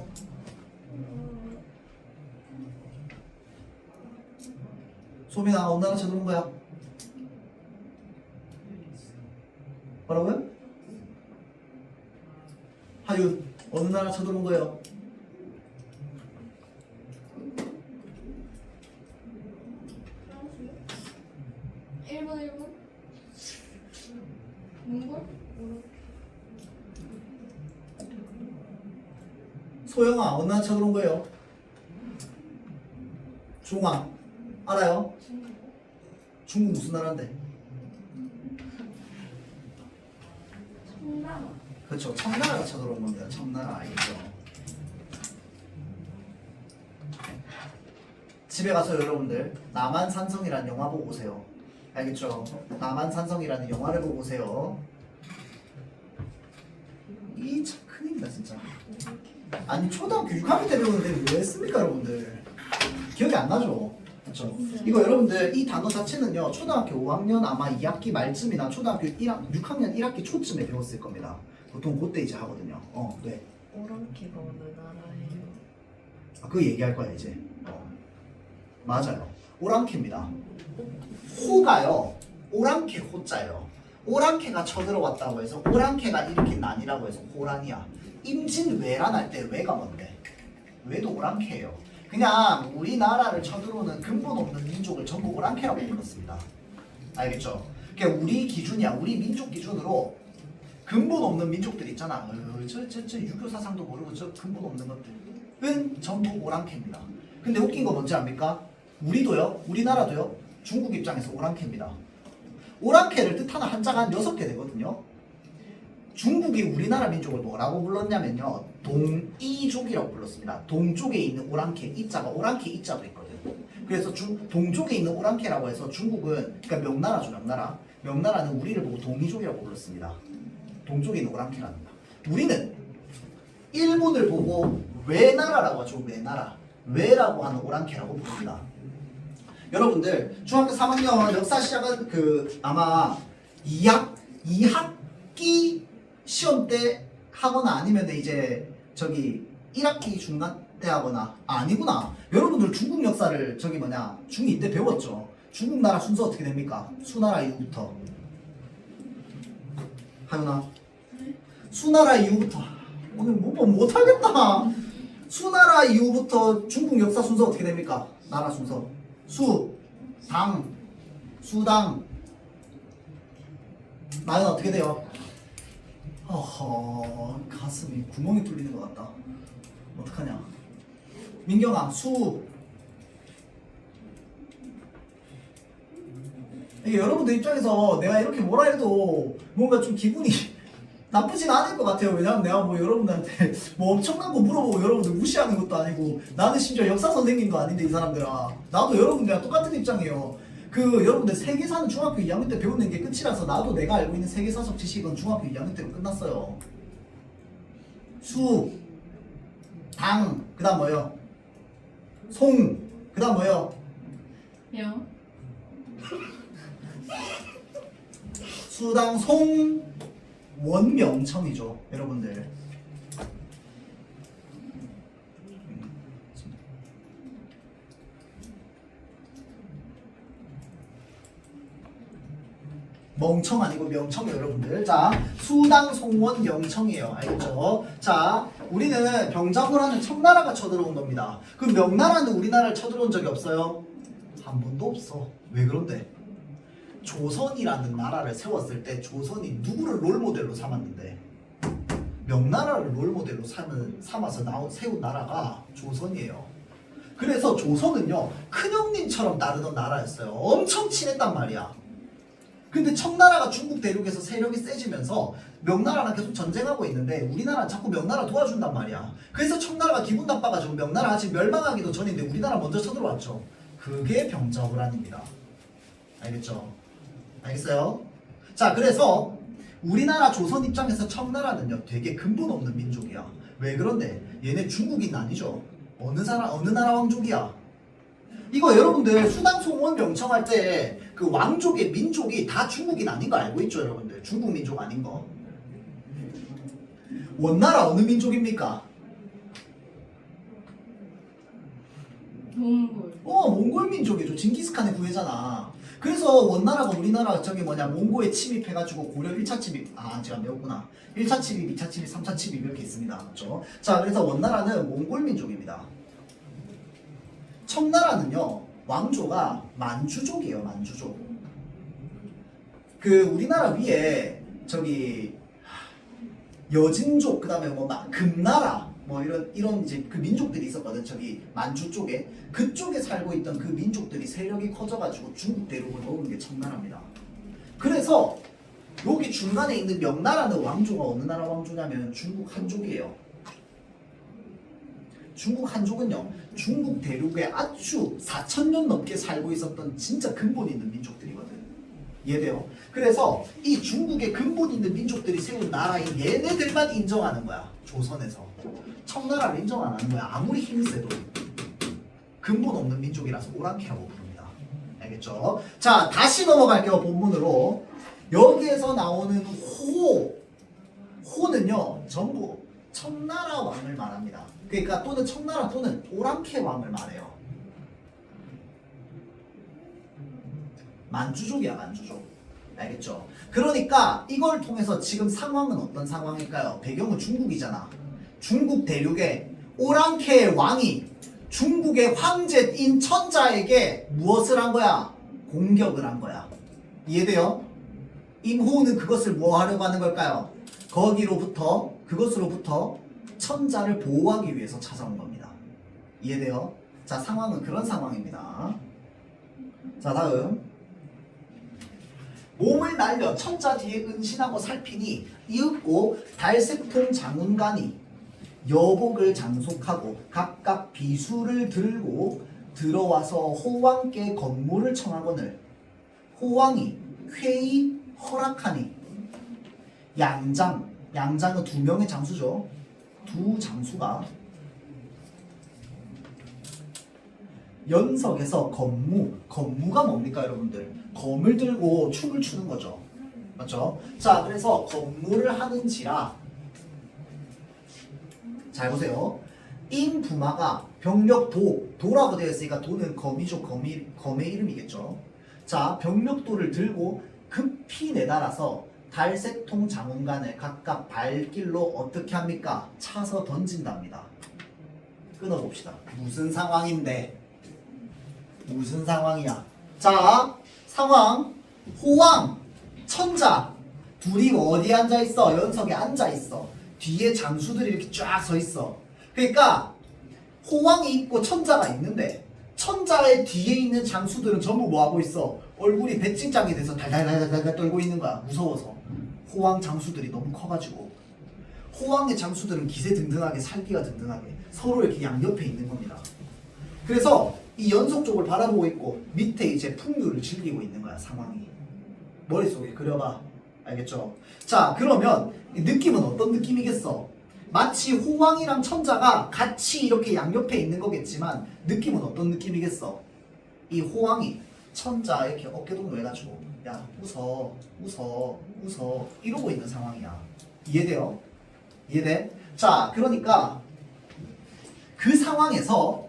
소민아, 어느 나라 쳐들어온 거야? 뭐라고요? 하윤, 어느 나라 쳐들어온 거예요? 일본 몽골? 소영아, 어느 나라 쳐들어온 거예요? 중앙, 알아요? 중국 무슨 나라인데? 청나라. 그렇죠. 청나라가 쳐들어온 겁니다. 청나라 알겠죠? 집에 가서 여러분들 남한산성이라는 영화 보고 오세요. 알겠죠? 남한산성이라는 영화를 보고 오세요. 이 참 큰일이다 진짜. 아니 초등학교 6학년 때 배우는데 왜 했습니까 여러분들? 기억이 안 나죠? 그렇죠? 이거 여러분들 이 단어 자체는요 초등학교 5학년 아마 2학기 말쯤이나 초등학교 6학년 1학기 초쯤에 배웠을 겁니다. 보통 그때 이제 하거든요. 네. 오랑캐가 어느 나라예요? 그 얘기할 거야 이제. 맞아요. 오랑캐입니다. 호가요. 오랑캐 호자예요. 오랑캐가 쳐들어왔다고 해서 오랑캐가 일으킨 난이라고 해서 호란이야. 임진왜란 할 때 왜가 뭔데? 왜도 오랑캐예요. 그냥 우리나라를 쳐들어오는 근본 없는 민족을 전부 오랑캐라고 불렀습니다. 알겠죠? 그러니까 우리 기준이야. 우리 민족 기준으로 근본 없는 민족들 있잖아. 저 유교 사상도 모르고 저 근본 없는 것들은 전부 오랑캐입니다. 근데 웃긴 거 뭔지 압니까? 우리도요. 우리나라도요. 중국 입장에서 오랑캐입니다. 오랑캐를 뜻하는 한자가 한 6개 되거든요. 중국이 우리나라 민족을 뭐라고 불렀냐면요. 동이족이라고 불렀습니다. 동쪽에 있는 오랑캐, 이자가 오랑캐 이자도 있거든. 그래서 동쪽에 있는 오랑캐라고 해서 중국은, 그러니까 명나라죠, 명나라. 명나라는 우리를 보고 동이족이라고 불렀습니다. 동쪽에 있는 오랑캐랍니다. 우리는 일본을 보고 외나라라고 하죠, 외나라. 외라고 하는 오랑캐라고 부릅니다. 여러분들 중학교 3학년 역사 시작은 아마 2학기 시험 때 하거나 아니면 이제 저기 1학기 중간 때 하거나 아니구나. 여러분들 중국 역사를 중2 때 배웠죠. 중국 나라 순서 어떻게 됩니까? 수나라 이후부터. 하윤아. 수나라 이후부터. 오늘 못하겠다. 수나라 이후부터 중국 역사 순서 어떻게 됩니까? 나라 순서. 당, 수당. 나는 어떻게 돼요? 가슴이 구멍이 뚫리는 것 같다. 어떡하냐? 민경아, 이게 여러분들 입장에서 내가 이렇게 뭐라 해도 뭔가 좀 기분이 나쁘진 않을 것 같아요. 왜냐면 내가 뭐 여러분들한테 뭐 엄청난 거 물어보고 여러분들 무시하는 것도 아니고 나는 심지어 역사 선생님도 아닌데 이 사람들아. 나도 여러분들이랑 똑같은 입장이에요. 여러분들 세계사는 중학교 2학년 때 배우는 게 끝이라서 나도 내가 알고 있는 세계사적 지식은 중학교 2학년 때로 끝났어요. 당, 그 다음 뭐요? 그 다음 뭐요? 명. 수당, 원명청이죠 여러분들. 멍청 아니고 명청이에요 여러분들. 자 수당 송원 명청이에요. 알겠죠? 자 우리는 병자호란은 청나라가 쳐들어온 겁니다. 그럼 명나라는 우리나라를 쳐들어온 적이 없어요? 한 번도 없어. 왜 그런데? 조선이라는 나라를 세웠을 때 조선이 누구를 롤모델로 삼았는데 명나라를 롤모델로 삼아서 세운 나라가 조선이에요. 그래서 조선은요 큰형님처럼 따르던 나라였어요. 엄청 친했단 말이야. 근데 청나라가 중국 대륙에서 세력이 세지면서 명나라랑 계속 전쟁하고 있는데 우리나라는 자꾸 명나라 도와준단 말이야. 그래서 청나라가 기분 나빠가지고 명나라 아직 멸망하기도 전인데 우리나라 먼저 쳐들어왔죠. 그게 병자호란입니다. 알겠죠? 알겠어요? 자 그래서 우리나라 조선 입장에서 청나라는요 되게 근본 없는 민족이야. 왜 그런데? 얘네 중국인 아니죠? 어느 나라 왕족이야? 이거 여러분들 수당송원 명청할 때 그 왕족의 민족이 다 중국인 아닌 거 알고 있죠 여러분들? 중국 민족 아닌 거. 원나라 어느 민족입니까? 몽골. 몽골 민족이죠. 징기스칸의 구해잖아. 그래서 원나라가 우리나라 몽고에 침입해가지고 고려 1차 침입 제가 배웠구나. 1차 침입, 2차 침입, 3차 침입 이렇게 있습니다. 그렇죠? 자 그래서 원나라는 몽골 민족입니다. 청나라는요 왕조가 만주족이에요. 만주족. 그 우리나라 위에 여진족 그다음에 금나라 이런 이제 그 민족들이 있었거든. 만주 쪽에 그쪽에 살고 있던 그 민족들이 세력이 커져가지고 중국 대륙을 먹은 게 청나라입니다. 그래서 여기 중간에 있는 명나라는 왕조가 어느 나라 왕조냐면 중국 한족이에요. 중국 한족은요 중국 대륙에 아주 4,000년 넘게 살고 있었던 진짜 근본 있는 민족들이거든. 이해돼요? 그래서 이 중국의 근본 있는 민족들이 세운 나라인 얘네들만 인정하는 거야. 조선에서. 청나라를 인정 안 하는 거야. 아무리 힘이 세도. 근본 없는 민족이라서 오랑캐라고 부릅니다. 알겠죠? 자 다시 넘어갈게요. 본문으로. 여기에서 나오는 호는요 전부 청나라 왕을 말합니다. 그러니까 또는 청나라 또는 오랑캐 왕을 말해요. 만주족이야 만주족. 알겠죠? 그러니까 이걸 통해서 지금 상황은 어떤 상황일까요? 배경은 중국이잖아. 중국 대륙에 오랑캐 왕이 중국의 황제인 천자에게 무엇을 한 거야? 공격을 한 거야. 이해돼요? 임호는 그것을 뭐 하려고 하는 걸까요? 그것으로부터 천자를 보호하기 위해서 찾아온 겁니다. 이해돼요? 자 상황은 그런 상황입니다. 자 다음 몸을 날려 천자 뒤에 은신하고 살피니 이윽고 달색통 장운간이 여복을 장속하고 각각 비수를 들고 들어와서 호왕께 건물을 청하거늘 호왕이 쾌히 허락하니 양장은 2명의 장수죠. 2 장수가 연석에서 건무가 뭡니까 여러분들? 검을 들고 춤을 추는 거죠. 맞죠? 자 그래서 건무를 하는지라 잘 보세요. 임부마가 병력 도라고 되어 있으니까 도는 검이죠. 검의 이름이겠죠. 자 병력도를 들고 급히 내달아서 달색통 장운간을 각각 발길로 어떻게 합니까? 차서 던진답니다. 끊어봅시다. 무슨 상황인데? 무슨 상황이야? 자 상황 호왕 천자 둘이 어디에 앉아있어? 연석에 앉아있어. 뒤에 장수들이 이렇게 쫙 서있어. 그러니까 호왕이 있고 천자가 있는데 천자의 뒤에 있는 장수들은 전부 뭐하고 있어? 얼굴이 배짱이 돼서 달달달달 떨고 있는 거야. 무서워서. 호왕 장수들이 너무 커가지고 호왕의 장수들은 기세등등하게 살기가 등등하게 서로 이렇게 양옆에 있는 겁니다. 그래서 이 연석 쪽을 바라보고 있고 밑에 이제 풍류를 즐기고 있는 거야. 상황이 머릿속에 그려봐. 알겠죠? 자 그러면 느낌은 어떤 느낌이겠어? 마치 호왕이랑 천자가 같이 이렇게 양옆에 있는 거겠지만 느낌은 어떤 느낌이겠어? 이 호왕이 천자 이렇게 어깨동무 해가지고 야 웃어 이러고 있는 상황이야. 이해돼요? 이해돼? 자 그러니까 그 상황에서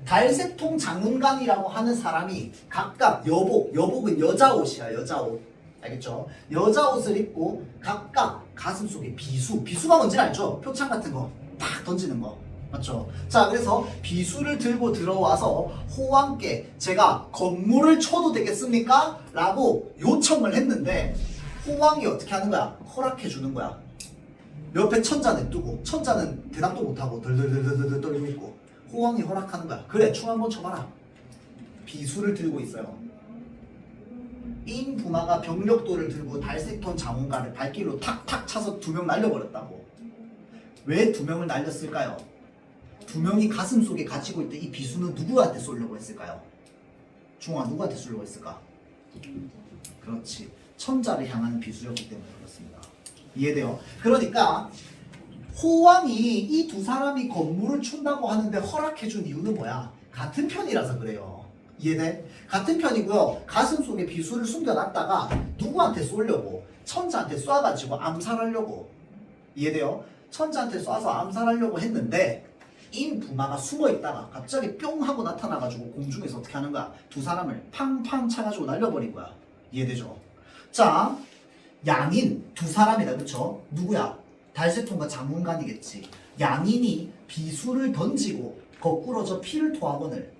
달색통 장운간이라고 하는 사람이 각각 여복은 여자 옷이야. 여자 옷. 알겠죠? 여자 옷을 입고 각각 가슴 속에 비수가 뭔지 알죠? 표창 같은 거 팍 던지는 거 맞죠? 자, 그래서 비수를 들고 들어와서 호왕께 제가 건물을 쳐도 되겠습니까? 라고 요청을 했는데 호왕이 어떻게 하는 거야? 허락해 주는 거야. 옆에 천자 냅두고 천자는 대답도 못하고 덜덜덜덜덜 떨고 있고 호왕이 허락하는 거야. 그래, 춤 한번 춰봐라. 비수를 들고 있어요. 인부마가 병력도를 들고 달색톤 장원가를 발길로 탁탁 차서 2명 날려버렸다고. 왜 2명을 날렸을까요? 2명이 가슴 속에 가지고 있던 이 비수는 누구한테 쏘려고 했을까요? 중아, 누구한테 쏘려고 했을까? 그렇지, 천자를 향하는 비수였기 때문에 그렇습니다. 이해돼요? 그러니까 호왕이 이 2사람이 건물을 춘다고 하는데 허락해준 이유는 뭐야? 같은 편이라서 그래요. 이해돼? 같은 편이고요. 가슴 속에 비수를 숨겨놨다가 누구한테 쏘려고? 천자한테 쏴가지고 암살하려고. 이해돼요? 천자한테 쏴서 암살하려고 했는데 인부마가 숨어있다가 갑자기 뿅 하고 나타나가지고 공중에서 어떻게 하는 거야? 2사람을 팡팡 차가지고 날려버린 거야. 이해되죠? 자, 양인 2사람이다. 그쵸? 누구야? 달세통과 장문관이겠지. 양인이 비수를 던지고 거꾸로 저 피를 토하거늘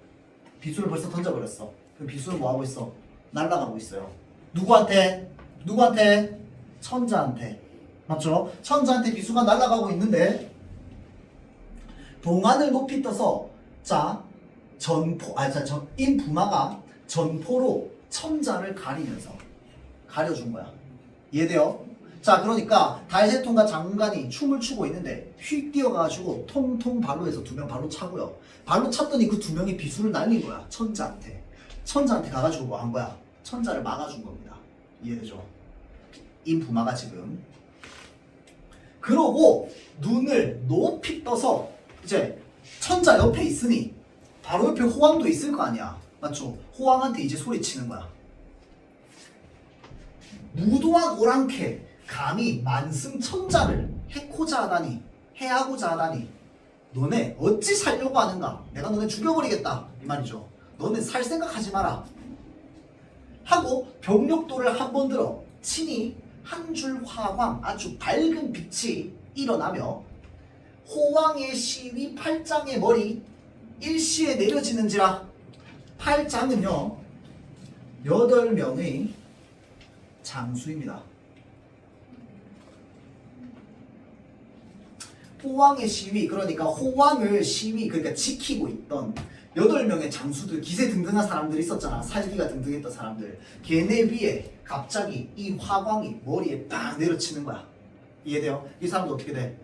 비수를 벌써 던져버렸어. 그럼 비수는 뭐하고 있어? 날아가고 있어요. 누구한테? 누구한테? 천자한테. 맞죠? 천자한테 비수가 날아가고 있는데 동안을 높이 떠서 자 인부마가 전포로 천자를 가려준 거야. 이해돼요? 자, 그러니까 달세통과 장관이 춤을 추고 있는데 휙 뛰어가가지고 통통 발로해서 2명 발로 차고요. 발로 찼더니 그 2명이 비수를 날린 거야. 천자한테 가가지고 뭐 한 거야? 천자를 막아준 겁니다. 이해되죠? 인부마가 지금 그러고 눈을 높이 떠서 이제 천자 옆에 있으니 바로 옆에 호왕도 있을 거 아니야. 맞죠? 호왕한테 이제 소리치는 거야. 무도한 오랑캐 감히 만승 천자를 해하고자 하다니 너네 어찌 살려고 하는가? 내가 너네 죽여버리겠다 이 말이죠. 너네 살 생각하지 마라 하고 병력도를 한 번 들어 친히 한 줄 화광 아주 밝은 빛이 일어나며 호왕의 시위 팔장의 머리 일시에 내려지는지라. 팔장은요 8명의 장수입니다. 호왕의 시위, 그러니까 호왕을 그러니까 지키고 있던 8명의 장수들, 기세등등한 사람들이 있었잖아. 살기가 등등했던 사람들. 걔네 위에 갑자기 이 화광이 머리에 딱 내려치는 거야. 이해돼요? 이 사람도 어떻게 돼?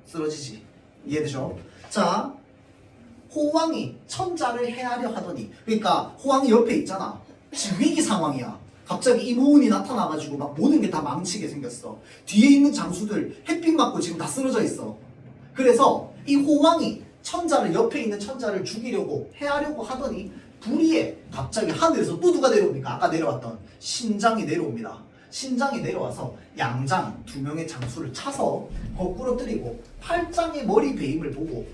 쓰러지지. 이해되죠? 자, 호왕이 천자를 해하려 하더니, 그러니까 호왕이 옆에 있잖아. 지금 위기 상황이야. 갑자기 이모운이 나타나가지고 막 모든 게 다 망치게 생겼어. 뒤에 있는 장수들 햇빛 맞고 지금 다 쓰러져 있어. 그래서 이 호왕이 옆에 있는 천자를 죽이려고 해하려고 하더니 불의에 갑자기 하늘에서 또 누가 내려옵니까? 아까 내려왔던 신장이 내려옵니다. 신장이 내려와서 양장 2명의 장수를 차서 거꾸로 때리고 팔장의 머리 베임을 보고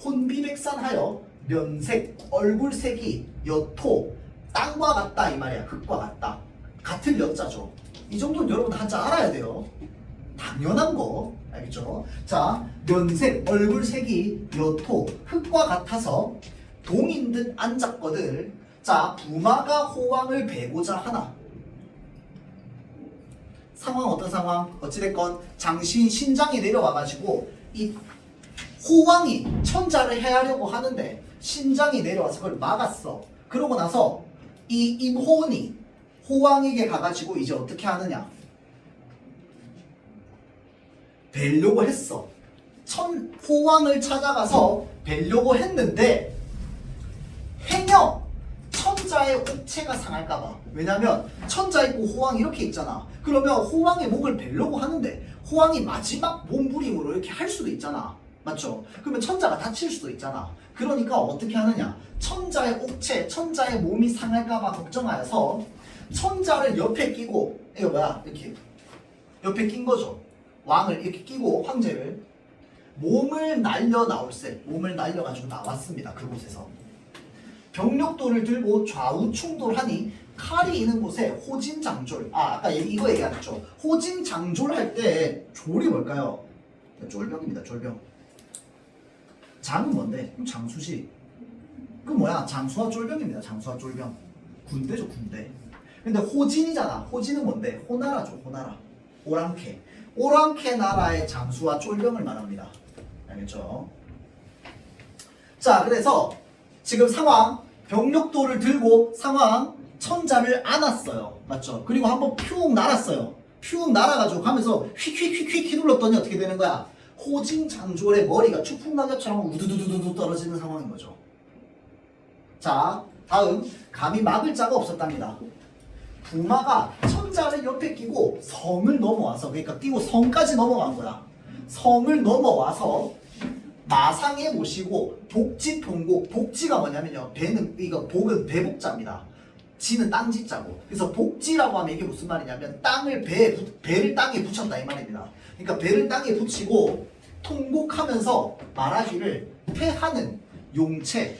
혼비백산하여 면색, 얼굴색이 여토, 땅과 같다 이 말이야. 흙과 같다. 같은 여자죠. 이 정도는 여러분 한자 알아야 돼요. 당연한 거. 알겠죠? 자, 면색, 얼굴색이 여토, 흙과 같아서 동인 듯 앉았거늘. 자, 부마가 호왕을 베고자 하나. 상황 어떤 상황? 어찌됐건 신장이 내려와가지고 이 호왕이 천자를 해하려고 하는데 신장이 내려와서 그걸 막았어. 그러고 나서 이 임호은이 호왕에게 가가지고 이제 어떻게 하느냐? 뵈려고 했어. 호왕을 찾아가서 뵈려고 했는데 행여 천자의 옥체가 상할까봐. 왜냐면 천자 있고 호왕이 이렇게 있잖아. 그러면 호왕의 목을 뵈려고 하는데 호왕이 마지막 몸부림으로 이렇게 할 수도 있잖아. 맞죠? 그러면 천자가 다칠 수도 있잖아. 그러니까 어떻게 하느냐? 천자의 옥체, 천자의 몸이 상할까봐 걱정하여서 천자를 옆에 끼고, 이거 뭐야? 이렇게 옆에 낀 거죠. 왕을 이렇게 끼고 황제를 몸을 날려가지고 나왔습니다. 그곳에서 병력도를 들고 좌우 충돌하니 칼이 있는 곳에 호진장졸. 아까 이거 얘기 안 했죠. 호진장졸 할 때 졸이 뭘까요? 쫄병입니다. 쫄병. 장은 뭔데? 그럼 장수지. 그 뭐야? 장수와 쫄병입니다. 장수와 쫄병. 군대죠, 군대. 근데 호진이잖아. 호진은 뭔데? 호나라죠, 호나라. 오랑캐. 오랑캐 나라의 장수와 쫄병을 말합니다. 알겠죠? 자, 그래서 지금 상황, 병력도를 들고 상황, 천자를 안았어요. 맞죠? 그리고 한번 퓨웅 날았어요. 퓨웅 날아가지고 가면서 휙휙휙휙 휘둘렀더니 어떻게 되는 거야? 호진장졸의 머리가 추풍낙엽처럼 우두두두두 떨어지는 상황인 거죠. 자, 다음 감히 막을 자가 없었답니다. 부마가 천자를 옆에 끼고 성을 넘어와서, 그러니까 끼고 성까지 넘어간 거야. 성을 넘어와서 마상에 모시고 복지 통곡. 복지가 뭐냐면요, 배는, 이거 복은 배복자입니다. 지는 땅지자고. 그래서 복지라고 하면 이게 무슨 말이냐면 땅을 배를 땅에 붙였다 이 말입니다. 그러니까 배를 땅에 붙이고 통곡하면서 말하기를 패하는 용체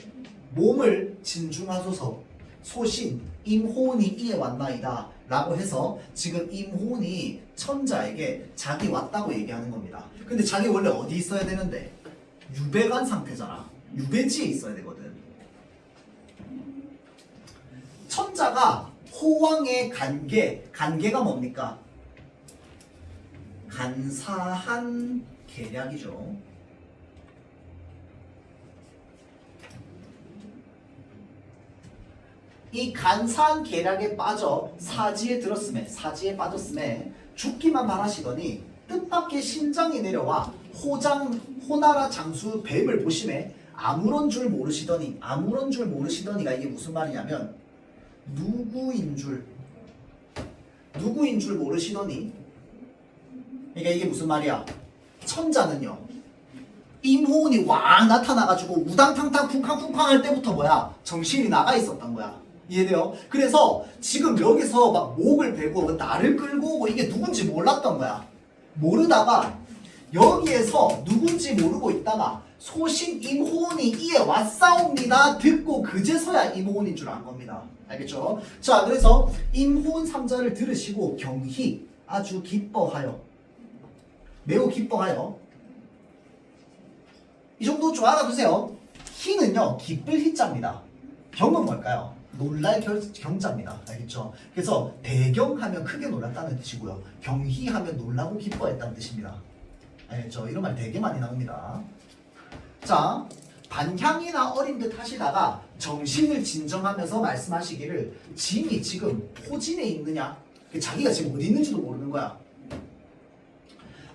몸을 진중하소서 소신 임호은이 이에 왔나이다 라고 해서 지금 임호은이 천자에게 자기 왔다고 얘기하는 겁니다. 근데 자기 원래 어디 있어야 되는데? 유배간 상태잖아. 유배지에 있어야 되거든. 천자가 호왕의 간계가 뭡니까? 간사한 계략이죠. 이 간사한 계략에 빠져 사지에 빠졌음에 죽기만 바라시더니 뜻밖의 심장이 내려와 호나라 장수 뱀을 보심에 아무런 줄 모르시더니가 이게 무슨 말이냐면 누구인 줄 모르시더니, 그러니까 이게 무슨 말이야? 천자는요, 임호은이 왕 나타나가지고 우당탕탕 쿵쾅쿵쾅 할 때부터 뭐야? 정신이 나가 있었던 거야. 이해돼요? 그래서 지금 여기서 막 목을 베고 나를 끌고 오고 이게 누군지 몰랐던 거야. 모르다가 여기에서 누군지 모르고 있다가 소신 임호은이 이에 왔사옵니다 듣고 그제서야 임호은인 줄 안 겁니다. 알겠죠? 자, 그래서 임호은 3자를 들으시고 경희 아주 기뻐하여, 매우 기뻐하여, 이 정도 좀 알아두세요. 희는요, 기쁠 희자입니다. 경은 뭘까요? 놀랄 경자입니다. 알겠죠? 그래서 대경하면 크게 놀랐다는 뜻이고요. 경희하면 놀라고 기뻐했다는 뜻입니다. 알겠죠? 이런 말 되게 많이 나옵니다. 자, 반향이나 어린 듯 하시다가 정신을 진정하면서 말씀하시기를 진이 지금 호진에 있느냐? 자기가 지금 어디 있는지도 모르는 거야.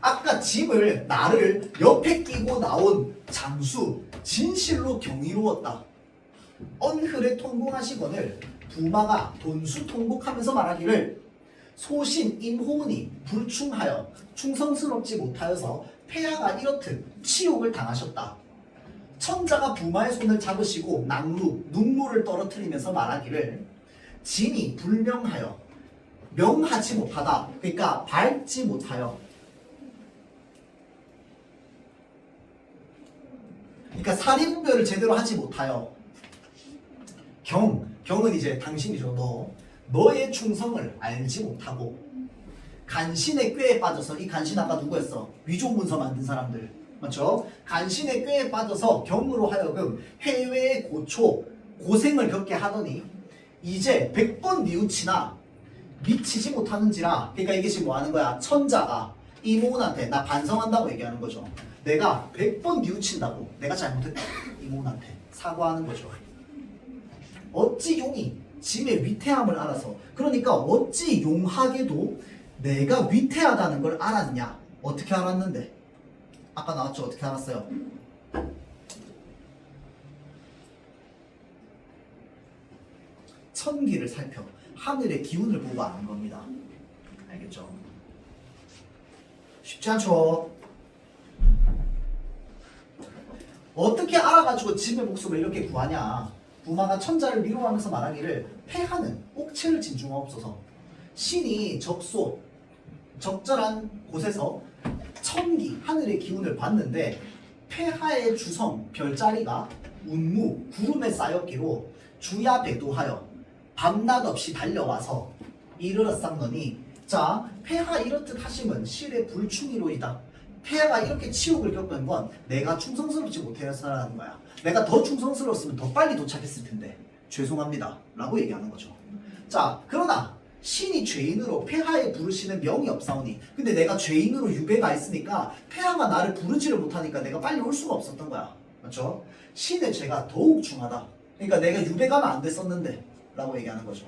아까 집을 나를 옆에 끼고 나온 장수 진실로 경이로웠다. 언흘에 통곡하시거늘 부마가 돈수 통곡하면서 말하기를 소신 임호은이 불충하여 충성스럽지 못하여서 폐하가 이렇듯 치욕을 당하셨다. 천자가 부마의 손을 잡으시고 눈물을 떨어뜨리면서 말하기를 진이 불명하여 명하지 못하다. 그러니까 밝지 못하여, 그러니까 사리분별을 제대로 하지 못하여, 경은 이제 당신이죠. 너의 충성을 알지 못하고 간신의 꾀에 빠져서, 이 간신 아까 누구였어? 위조문서 만든 사람들, 맞죠? 간신의 꾀에 빠져서 경으로 하여금 해외의 고생을 겪게 하더니 이제 100번 뉘우치나 미치지 못하는지라. 그러니까 이게 지금 뭐 하는 거야? 천자가 이모훈한테 나 반성한다고 얘기하는 거죠. 내가 100번 뉘우친다고, 내가 잘못했다, 이모훈한테 사과하는 거죠. 어찌 용이 짐의 위태함을 알아서, 그러니까 어찌 용하게도 내가 위태하다는 걸 알았냐? 어떻게 알았는데? 아까 나왔죠? 어떻게 알았어요? 천기를 살펴 하늘의 기운을 보고 아는 겁니다. 알겠죠? 쉽지 않죠? 어떻게 알아가지고 짐의 목숨을 이렇게 구하냐? 부마가 천자를 미워하면서 말하기를 패하는 옥체를 진중하옵소서. 신이 적절한 곳에서 천기 하늘의 기운을 봤는데 폐하의 주성 별자리가 운무 구름에 쌓였기로 주야 배도하여 밤낮 없이 달려와서 이르러 쌍너니 자 폐하 이렇듯 하심은 실의 불충이로이다. 폐하가 이렇게 치욕을 겪은 건 내가 충성스럽지 못해서라는 거야. 내가 더 충성스러웠으면 더 빨리 도착했을 텐데 죄송합니다 라고 얘기하는 거죠. 자 그러나 신이 죄인으로 폐하에 부르시는 명이 없사오니 근데 내가 죄인으로 유배가 있으니까 폐하가 나를 부르지를 못하니까 내가 빨리 올 수가 없었던 거야. 맞죠? 신의 죄가 더욱 중하다. 그러니까 내가 유배 가면 안 됐었는데 라고 얘기하는 거죠.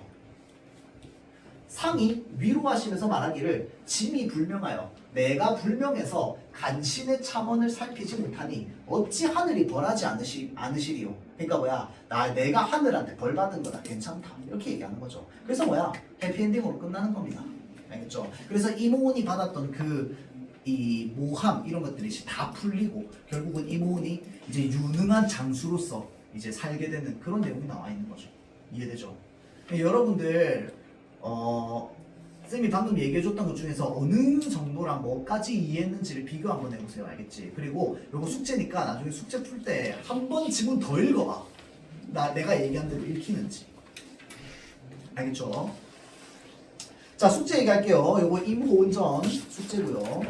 상이 위로하시면서 말하기를 짐이 불명하여 내가 불명해서 간신의 참언을 살피지 못하니 어찌 하늘이 벌하지 않으시리요. 그러니까 뭐야 내가 하늘한테 벌 받은 거다 괜찮다 이렇게 얘기하는 거죠. 그래서 뭐야 해피엔딩으로 끝나는 겁니다. 알겠죠? 그래서 이모훈이 받았던 이 모함 이런 것들이 다 풀리고 결국은 이모훈이 이제 유능한 장수로서 이제 살게 되는 그런 내용이 나와 있는 거죠. 이해되죠? 여러분들 쌤이 방금 얘기해줬던 것 중에서 어느 정도랑 뭐까지 이해했는지를 비교 한번 해보세요. 알겠지? 그리고 요거 숙제니까 나중에 숙제 풀 때 한 번 지문 더 읽어봐. 내가 얘기한 대로 읽히는지. 알겠죠? 자 숙제 얘기할게요. 요거 임호운전 숙제고요.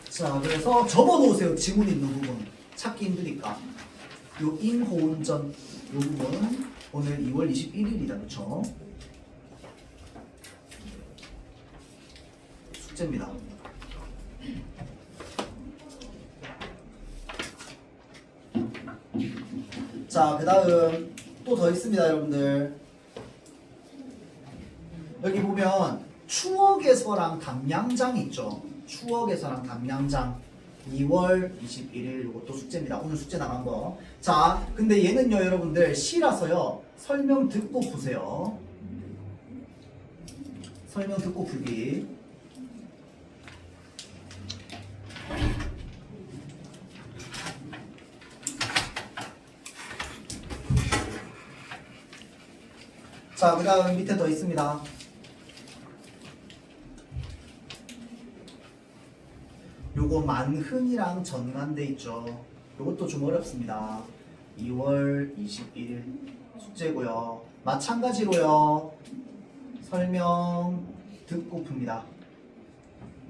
자 그래서 접어놓으세요. 지문 있는 부분 찾기 힘드니까. 요 임호운전 요 부분은 오늘 2월 21일이다. 그쵸? 숙제입니다. 자 그 다음 또 더 있습니다. 여러분들 여기 보면 추억의 서랑 담양장 있죠. 추억의 서랑 담양장 2월 21일 이것도 숙제입니다. 오늘 숙제 나간 거. 자, 근데 얘는요, 여러분들 시라서요. 설명 듣고 보세요. 설명 듣고 풀기. 자, 그 다음 밑에 더 있습니다. 요거 만흥이랑 전간돼 있죠. 요것도 좀 어렵습니다. 2월 21일 숙제고요. 마찬가지로요. 설명 듣고 풉니다.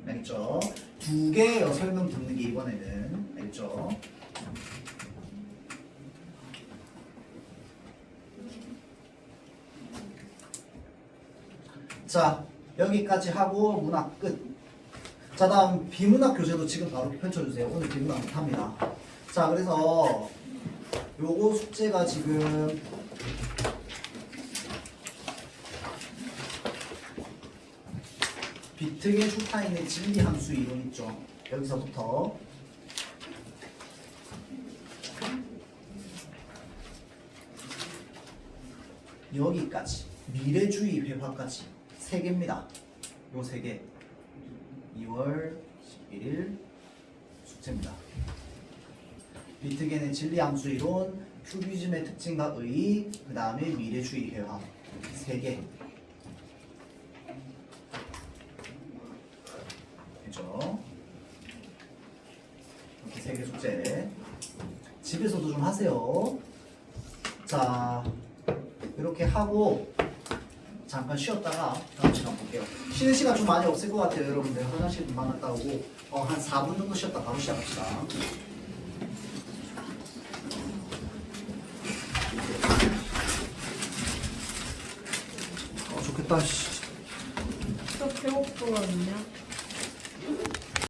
알겠죠? 두 개예요. 설명 듣는 게 이번에는. 알겠죠? 자, 여기까지 하고 문학 끝. 자 다음 비문학 교재도 지금 바로 펼쳐주세요. 오늘 비문학 못합니다. 자 그래서 요거 숙제가 지금 비트의 슈타인의 진리함수 이론 있죠. 여기서부터 여기까지 미래주의 회화까지 3개입니다. 요 3개 2월 11일 숙제입니다. 비트겐의 진리함수 이론, 큐비즘의 특징과 의의, 그 다음에 미래주의 회화 3개. 그죠? 이렇게 3개 숙제. 집에서도 좀 하세요. 자, 이렇게 하고 잠깐 쉬었다가 다음 시간 볼게요. 쉬는 시간 좀 많이 없을 것 같아요. 여러분들 화장실 좀 많았다 오고 한 4분 정도 쉬었다 바로 시작합시다. 또 배고프거든요.